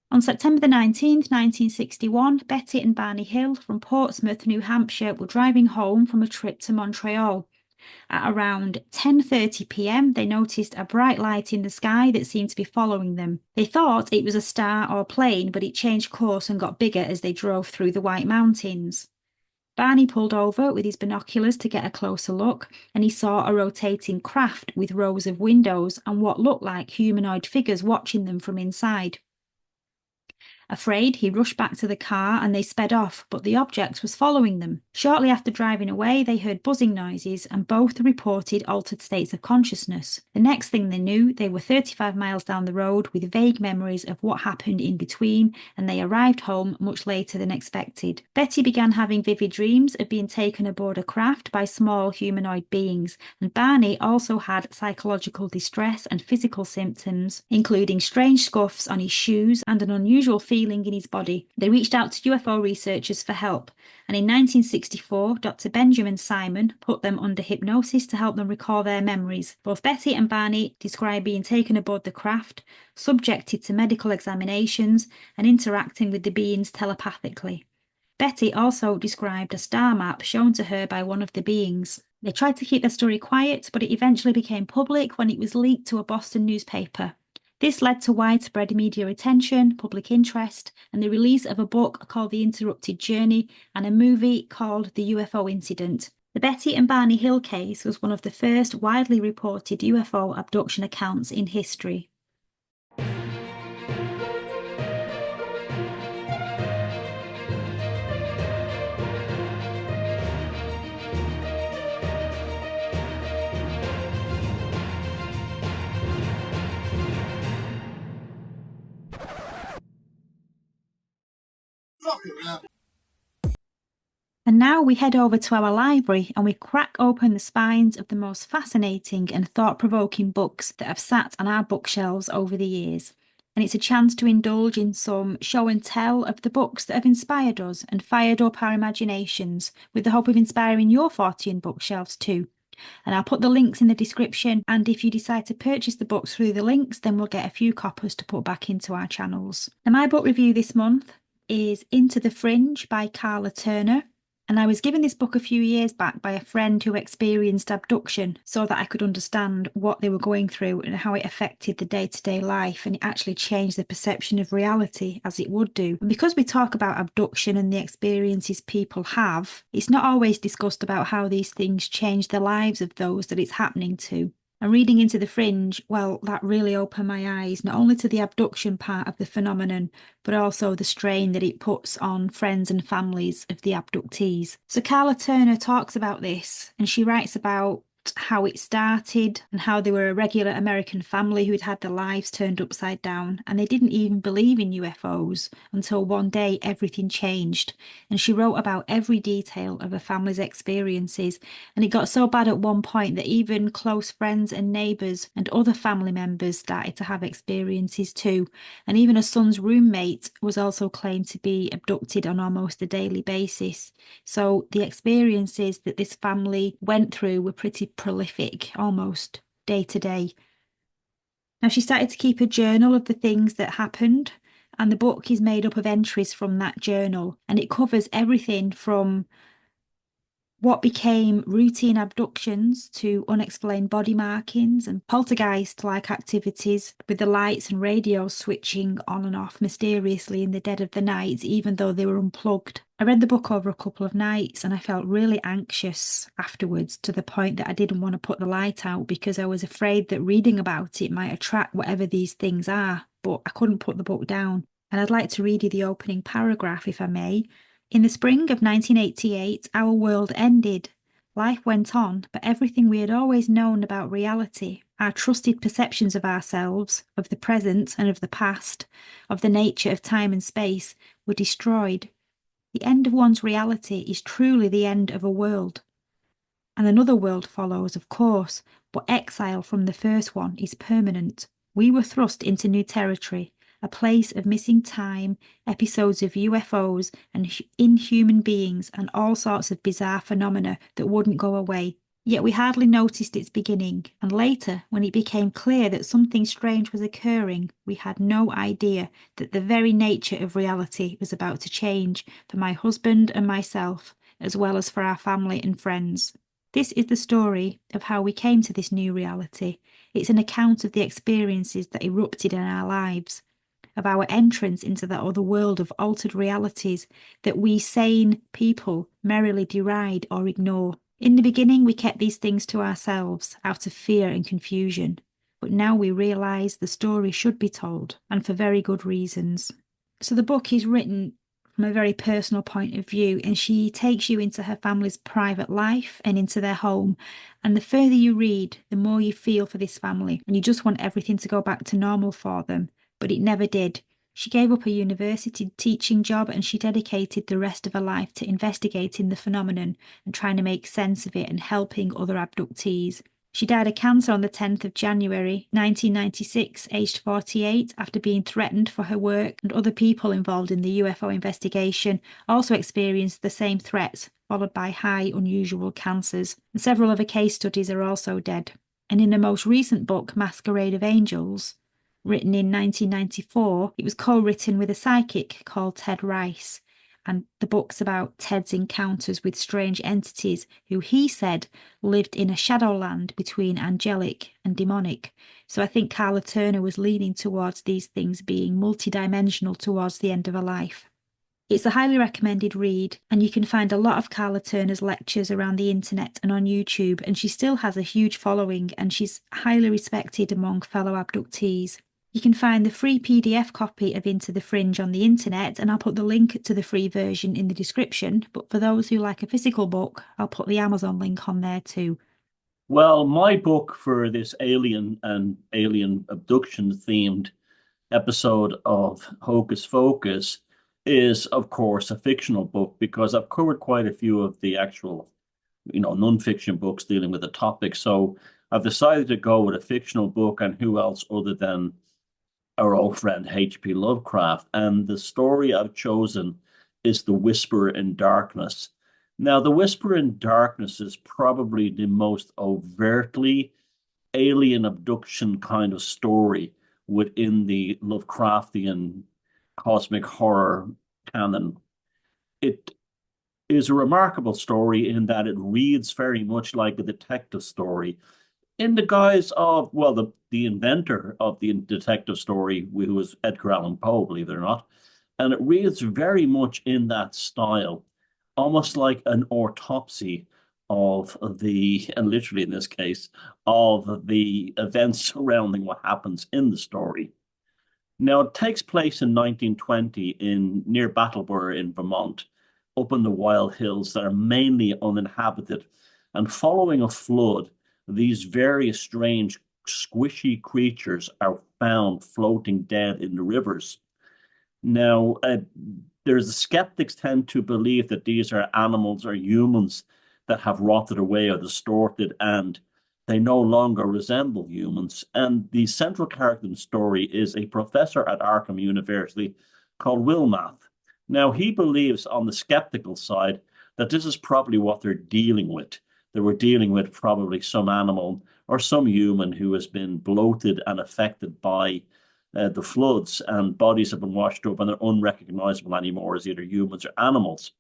On September the 19th, 1961, Betty and Barney Hill from Portsmouth, New Hampshire, were driving home from a trip to Montreal. At around 10:30 p.m., they noticed a bright light in the sky that seemed to be following them. They thought it was a star or plane, but it changed course and got bigger as they drove through the White Mountains. Barney pulled over with his binoculars to get a closer look, and he saw a rotating craft with rows of windows and what looked like humanoid figures watching them from inside. Afraid, he rushed back to the car and they sped off, but the object was following them. Shortly after driving away, they heard buzzing noises and both reported altered states of consciousness. The next thing they knew, they were 35 miles down the road with vague memories of what happened in between, and they arrived home much later than expected. Betty began having vivid dreams of being taken aboard a craft by small humanoid beings, and Barney also had psychological distress and physical symptoms, including strange scuffs on his shoes and an unusual feeling in his body. They reached out to UFO researchers for help, and in 1964, Dr. Benjamin Simon put them under hypnosis to help them recall their memories. Both Betty and Barney described being taken aboard the craft, subjected to medical examinations, and interacting with the beings telepathically. Betty also described a star map shown to her by one of the beings. They tried to keep their story quiet, but it eventually became public when it was leaked to a Boston newspaper. This led to widespread media attention, public interest, and the release of a book called The Interrupted Journey and a movie called The UFO Incident. The Betty and Barney Hill case was one of the first widely reported UFO abduction accounts in history. And now we head over to our library and we crack open the spines of the most fascinating and thought-provoking books that have sat on our bookshelves over the years. And it's a chance to indulge in some show and tell of the books that have inspired us and fired up our imaginations, with the hope of inspiring your Fortean bookshelves too. And I'll put the links in the description, and if you decide to purchase the books through the links, then we'll get a few coppers to put back into our channels. Now, my book review this month is Into the Fringe by Carla Turner. And I was given this book a few years back by a friend who experienced abduction, so that I could understand what they were going through and how it affected the day-to-day life, and it actually changed the perception of reality, as it would do. And because we talk about abduction and the experiences people have, it's not always discussed about how these things change the lives of those that it's happening to. And reading Into the Fringe, well, that really opened my eyes, not only to the abduction part of the phenomenon, but also the strain that it puts on friends and families of the abductees. So Carla Turner talks about this, and she writes about how it started and how they were a regular American family who'd had their lives turned upside down, and they didn't even believe in UFOs until one day everything changed. And she wrote about every detail of her family's experiences, and it got so bad at one point that even close friends and neighbours and other family members started to have experiences too. And even her son's roommate was also claimed to be abducted on almost a daily basis. So the experiences that this family went through were pretty prolific, almost day to day. Now, she started to keep a journal of the things that happened, and the book is made up of entries from that journal, and it covers everything from What became routine abductions to unexplained body markings and poltergeist-like activities with the lights and radios switching on and off mysteriously in the dead of the night, even though they were unplugged. I read the book over a couple of nights and I felt really anxious afterwards, to the point that I didn't want to put the light out because I was afraid that reading about it might attract whatever these things are, but I couldn't put the book down. And I'd like to read you the opening paragraph, if I may. In the spring of 1988, our world ended. Life went on, but everything we had always known about reality, our trusted perceptions of ourselves, of the present and of the past, of the nature of time and space, were destroyed. The end of one's reality is truly the end of a world. And another world follows, of course, but exile from the first one is permanent. We were thrust into new territory, a place of missing time, episodes of UFOs and inhuman beings, and all sorts of bizarre phenomena that wouldn't go away. Yet we hardly noticed its beginning, and later, when it became clear that something strange was occurring, we had no idea that the very nature of reality was about to change for my husband and myself, as well as for our family and friends. This is the story of how we came to this new reality. It's an account of the experiences that erupted in our lives, of our entrance into that other world of altered realities that we sane people merrily deride or ignore. In the beginning, we kept these things to ourselves out of fear and confusion, but now we realise the story should be told, and for very good reasons. So the book is written from a very personal point of view, and she takes you into her family's private life and into their home. And the further you read, the more you feel for this family, and you just want everything to go back to normal for them. But it never did. She gave up a university teaching job and she dedicated the rest of her life to investigating the phenomenon and trying to make sense of it and helping other abductees. She died of cancer on the 10th of January 1996, aged 48, after being threatened for her work, and other people involved in the UFO investigation also experienced the same threats, followed by high unusual cancers. And several other case studies are also dead. And in the most recent book, Masquerade of Angels, written in 1994, it was co-written with a psychic called Ted Rice. And the book's about Ted's encounters with strange entities who he said lived in a shadowland between angelic and demonic. So I think Carla Turner was leaning towards these things being multidimensional towards the end of her life. It's a highly recommended read, and you can find a lot of Carla Turner's lectures around the internet and on YouTube, and she still has a huge following and she's highly respected among fellow abductees. You can find the free PDF copy of Into the Fringe on the internet, and I'll put the link to the free version in the description. But for those who like a physical book, I'll put the Amazon link on there too. Well, my book for this alien and alien abduction themed episode of Hocus Focus is, of course, a fictional book because I've covered quite a few of the actual, non-fiction books dealing with the topic. So I've decided to go with a fictional book, and who else other than our old friend H.P. Lovecraft. And the story I've chosen is The Whisper in Darkness. Now, The Whisper in Darkness is probably the most overtly alien abduction kind of story within the Lovecraftian cosmic horror canon. It is a remarkable story in that it reads very much like a detective story in the guise of, well, the inventor of the detective story, who was Edgar Allan Poe, believe it or not. And it reads very much in that style, almost like an autopsy of and literally in this case, of the events surrounding what happens in the story. Now, it takes place in 1920 near Battleboro in Vermont, up in the wild hills that are mainly uninhabited. And following a flood, these various strange, squishy creatures are found floating dead in the rivers. Now, there's skeptics tend to believe that these are animals or humans that have rotted away or distorted, and they no longer resemble humans. And the central character in the story is a professor at Arkham University called Wilmath. Now, he believes on the skeptical side that this is probably what they're dealing with. They were dealing with probably some animal or some human who has been bloated and affected by the floods, and bodies have been washed up and they're unrecognizable anymore as either humans or animals.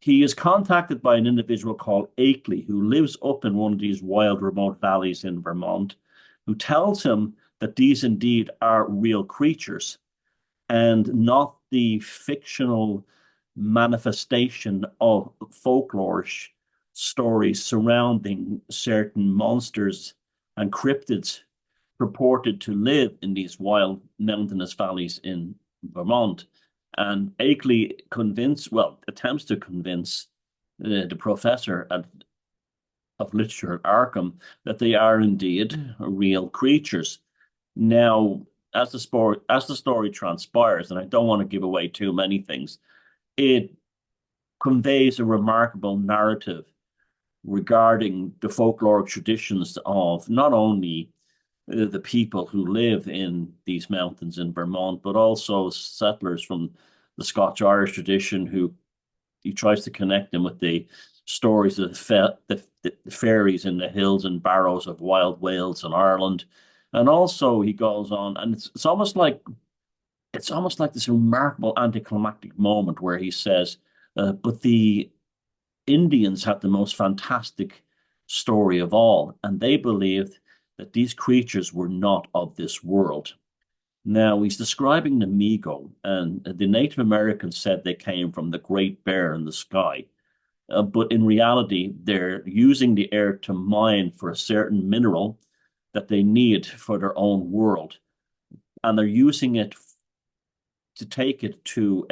He is contacted by an individual called Akeley, who lives up in one of these wild, remote valleys in Vermont, who tells him that these indeed are real creatures and not the fictional manifestation of folklore stories surrounding certain monsters and cryptids purported to live in these wild mountainous valleys in Vermont. And Akeley attempts to convince the professor of literature at Arkham that they are indeed real creatures. Now, as the story transpires, and I don't want to give away too many things, it conveys a remarkable narrative regarding the folkloric traditions of not only the people who live in these mountains in Vermont, but also settlers from the Scotch-Irish tradition who he tries to connect them with the stories of the fairies in the hills and barrows of wild Wales and Ireland. And also he goes on, and it's almost like this remarkable anticlimactic moment where he says, but the Indians had the most fantastic story of all, and they believed that these creatures were not of this world. Now, he's describing the Migo, and the Native Americans said they came from the Great Bear in the sky. But in reality, they're using the air to mine for a certain mineral that they need for their own world. And they're using it to take it to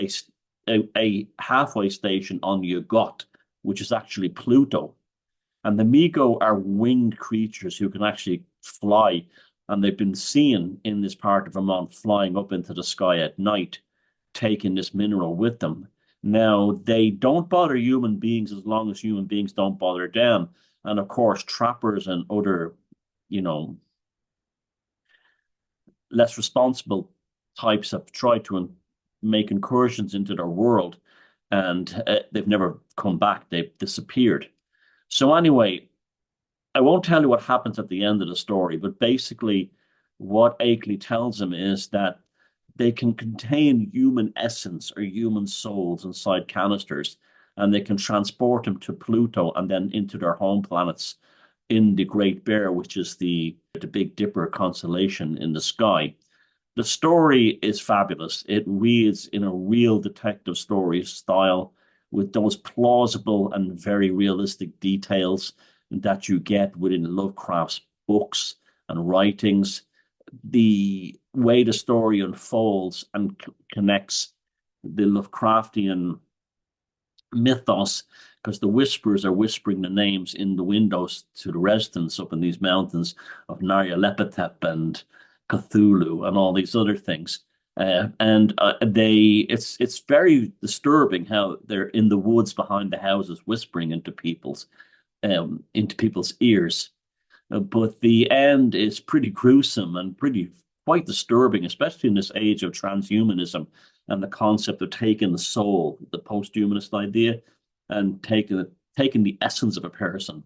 a halfway station on Yugot, which is actually Pluto. And the Migo are winged creatures who can actually fly. And they've been seen in this part of Vermont flying up into the sky at night, taking this mineral with them. Now, they don't bother human beings as long as human beings don't bother them. And of course, trappers and other, less responsible types have tried to make incursions into their world, and they've never come back. They've disappeared. So anyway, I won't tell you what happens at the end of the story, but basically what Akeley tells him is that they can contain human essence or human souls inside canisters, and they can transport them to Pluto and then into their home planets in the Great Bear, which is the Big Dipper constellation in the sky. The story is fabulous. It reads in a real detective story style with those plausible and very realistic details that you get within Lovecraft's books and writings. The way the story unfolds and connects the Lovecraftian mythos, because the whisperers are whispering the names in the windows to the residents up in these mountains of Nyarlathotep and Cthulhu and all these other things. It's very disturbing how they're in the woods behind the houses whispering into people's ears. But the end is pretty gruesome and quite disturbing, especially in this age of transhumanism and the concept of taking the soul, the post-humanist idea, and taking the essence of a person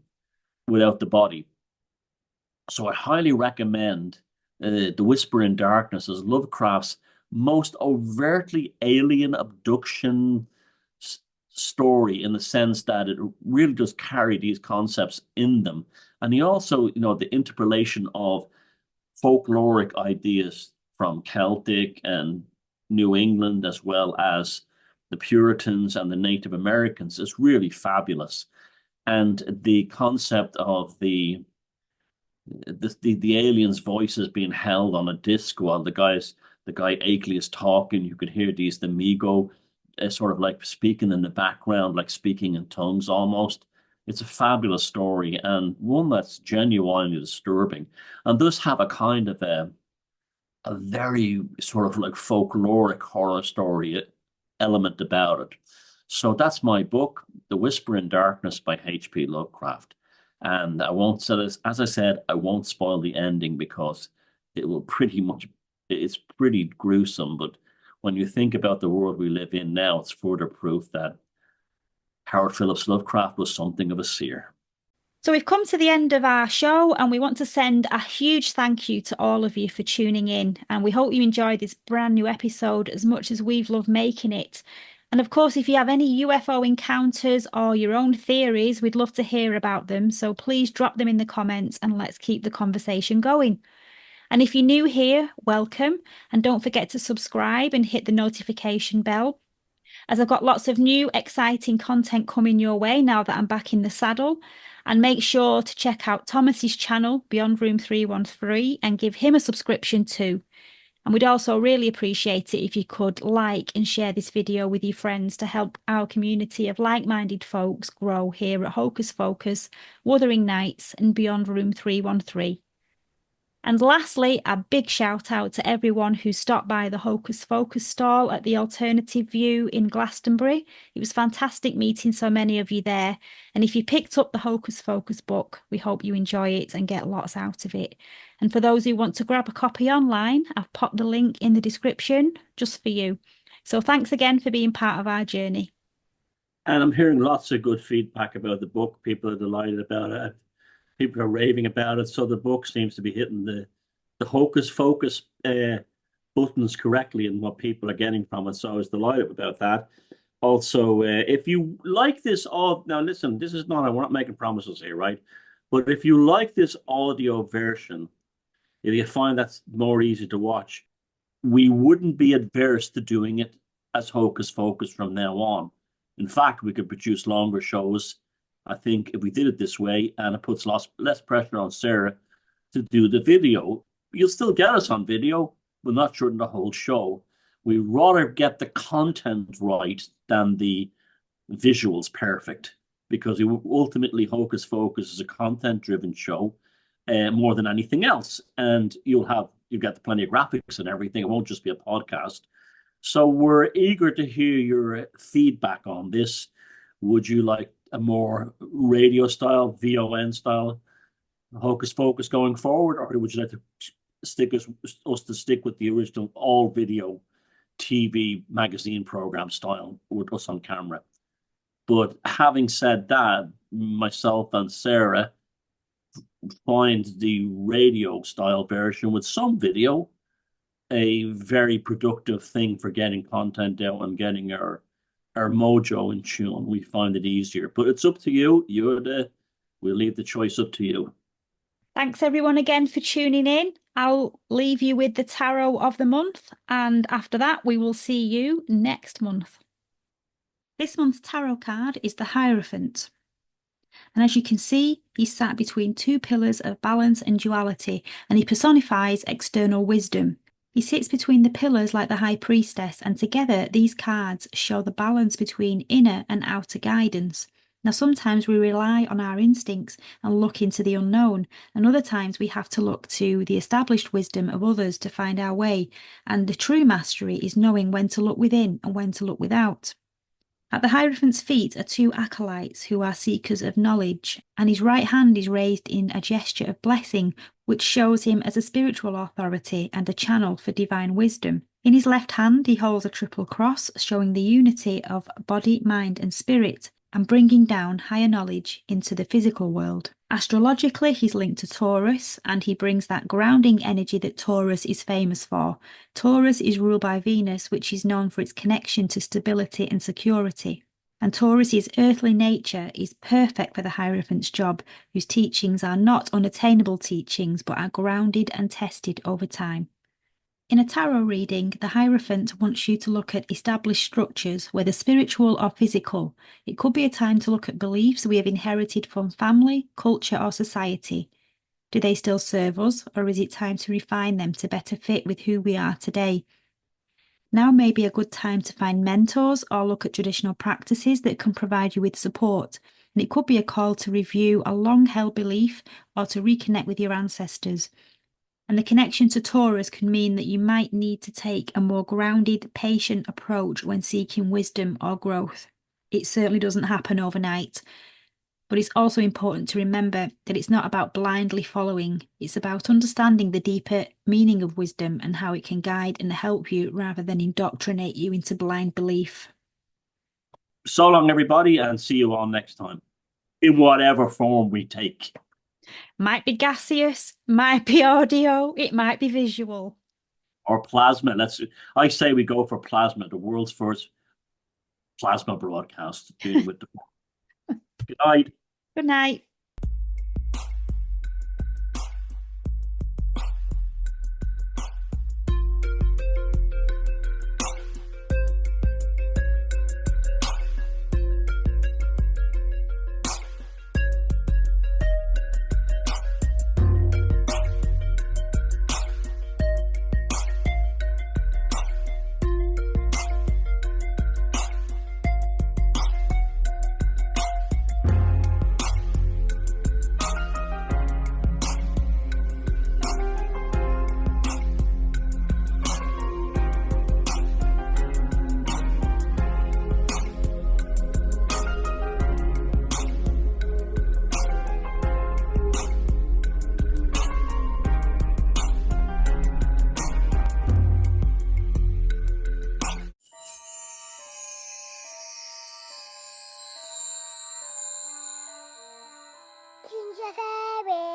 without the body. So I highly recommend The Whisper in Darkness as Lovecraft's most overtly alien abduction story, in the sense that it really does carry these concepts in them. And he also, the interpolation of folkloric ideas from Celtic and New England, as well as the Puritans and the Native Americans, is really fabulous. And the concept of the aliens' voices being held on a disc while the guy Akeley is talking, you could hear the Migo sort of like speaking in the background, like speaking in tongues almost. It's a fabulous story, and one that's genuinely disturbing, and does have a kind of a very sort of like folkloric horror story element about it. So that's my book, The Whisper in Darkness by H.P. Lovecraft. And I won't say this, as I said, I won't spoil the ending because it's pretty gruesome. But when you think about the world we live in now, it's further proof that Howard Phillips Lovecraft was something of a seer. So we've come to the end of our show, and we want to send a huge thank you to all of you for tuning in. And we hope you enjoyed this brand new episode as much as we've loved making it. And of course, if you have any UFO encounters or your own theories, we'd love to hear about them. So please drop them in the comments and let's keep the conversation going. And if you're new here, welcome. And don't forget to subscribe and hit the notification bell, as I've got lots of new, exciting content coming your way now that I'm back in the saddle. And make sure to check out Thomas's channel, Beyond Room 313, and give him a subscription too. And we'd also really appreciate it if you could like and share this video with your friends to help our community of like-minded folks grow here at Hocus Focus, Wuthering Nights, and Beyond Room 313. And lastly, a big shout out to everyone who stopped by the Hocus Focus stall at the Alternative View in Glastonbury. It was fantastic meeting so many of you there. And if you picked up the Hocus Focus book, we hope you enjoy it and get lots out of it. And for those who want to grab a copy online, I've popped the link in the description just for you. So thanks again for being part of our journey. And I'm hearing lots of good feedback about the book. People are delighted about it. People are raving about it. So the book seems to be hitting the hocus focus buttons correctly and what people are getting from it. So I was delighted about that. Also, if you like this, now listen, this is not, we're not making promises here, right? But if you like this audio version, if you find that's more easy to watch, we wouldn't be adverse to doing it as Hocus Focus from now on. In fact, we could produce longer shows. I think if we did it this way, and it puts less pressure on Sarah to do the video, you'll still get us on video, but not during the whole show. We rather get the content right than the visuals perfect, because ultimately Hocus Focus is a content-driven show more than anything else, and you'll get plenty of graphics and everything. It won't just be a podcast. So we're eager to hear your feedback on this. Would you like a more radio style, VON style Hocus Focus going forward, or would you like to stick us to stick with the original all video TV magazine program style with us on camera? But having said that, myself and Sarah find the radio style version with some video a very productive thing for getting content out and getting our mojo in tune. We find it easier, but it's up to you. We'll leave the choice up to you. Thanks everyone again for tuning in. I'll leave you with the tarot of the month, and after that we will see you next month. This month's tarot card is the Hierophant. And as you can see, he's sat between two pillars of balance and duality, and he personifies external wisdom. He sits between the pillars like the High Priestess, and together these cards show the balance between inner and outer guidance. Now, sometimes we rely on our instincts and look into the unknown, and other times we have to look to the established wisdom of others to find our way. And the true mastery is knowing when to look within and when to look without. At the Hierophant's feet are two acolytes who are seekers of knowledge, and his right hand is raised in a gesture of blessing, which shows him as a spiritual authority and a channel for divine wisdom. In his left hand, he holds a triple cross, showing the unity of body, mind, and spirit, and bringing down higher knowledge into the physical world. Astrologically, he's linked to Taurus, and he brings that grounding energy that Taurus is famous for. Taurus is ruled by Venus, which is known for its connection to stability and security. And Taurus's earthly nature is perfect for the Hierophant's job, whose teachings are not unattainable teachings, but are grounded and tested over time. In a tarot reading, the Hierophant wants you to look at established structures, whether spiritual or physical. It could be a time to look at beliefs we have inherited from family, culture, or society. Do they still serve us, or is it time to refine them to better fit with who we are today? Now may be a good time to find mentors or look at traditional practices that can provide you with support. And it could be a call to review a long-held belief or to reconnect with your ancestors. And the connection to Taurus can mean that you might need to take a more grounded, patient approach when seeking wisdom or growth. It certainly doesn't happen overnight. But it's also important to remember that it's not about blindly following. It's about understanding the deeper meaning of wisdom and how it can guide and help you rather than indoctrinate you into blind belief. So long, everybody, and see you all next time, in whatever form we take. Might be gaseous, might be audio, it might be visual. Or plasma. I say we go for plasma, the world's first plasma broadcast dealing with the. Good night. Good night. Ginger fairy.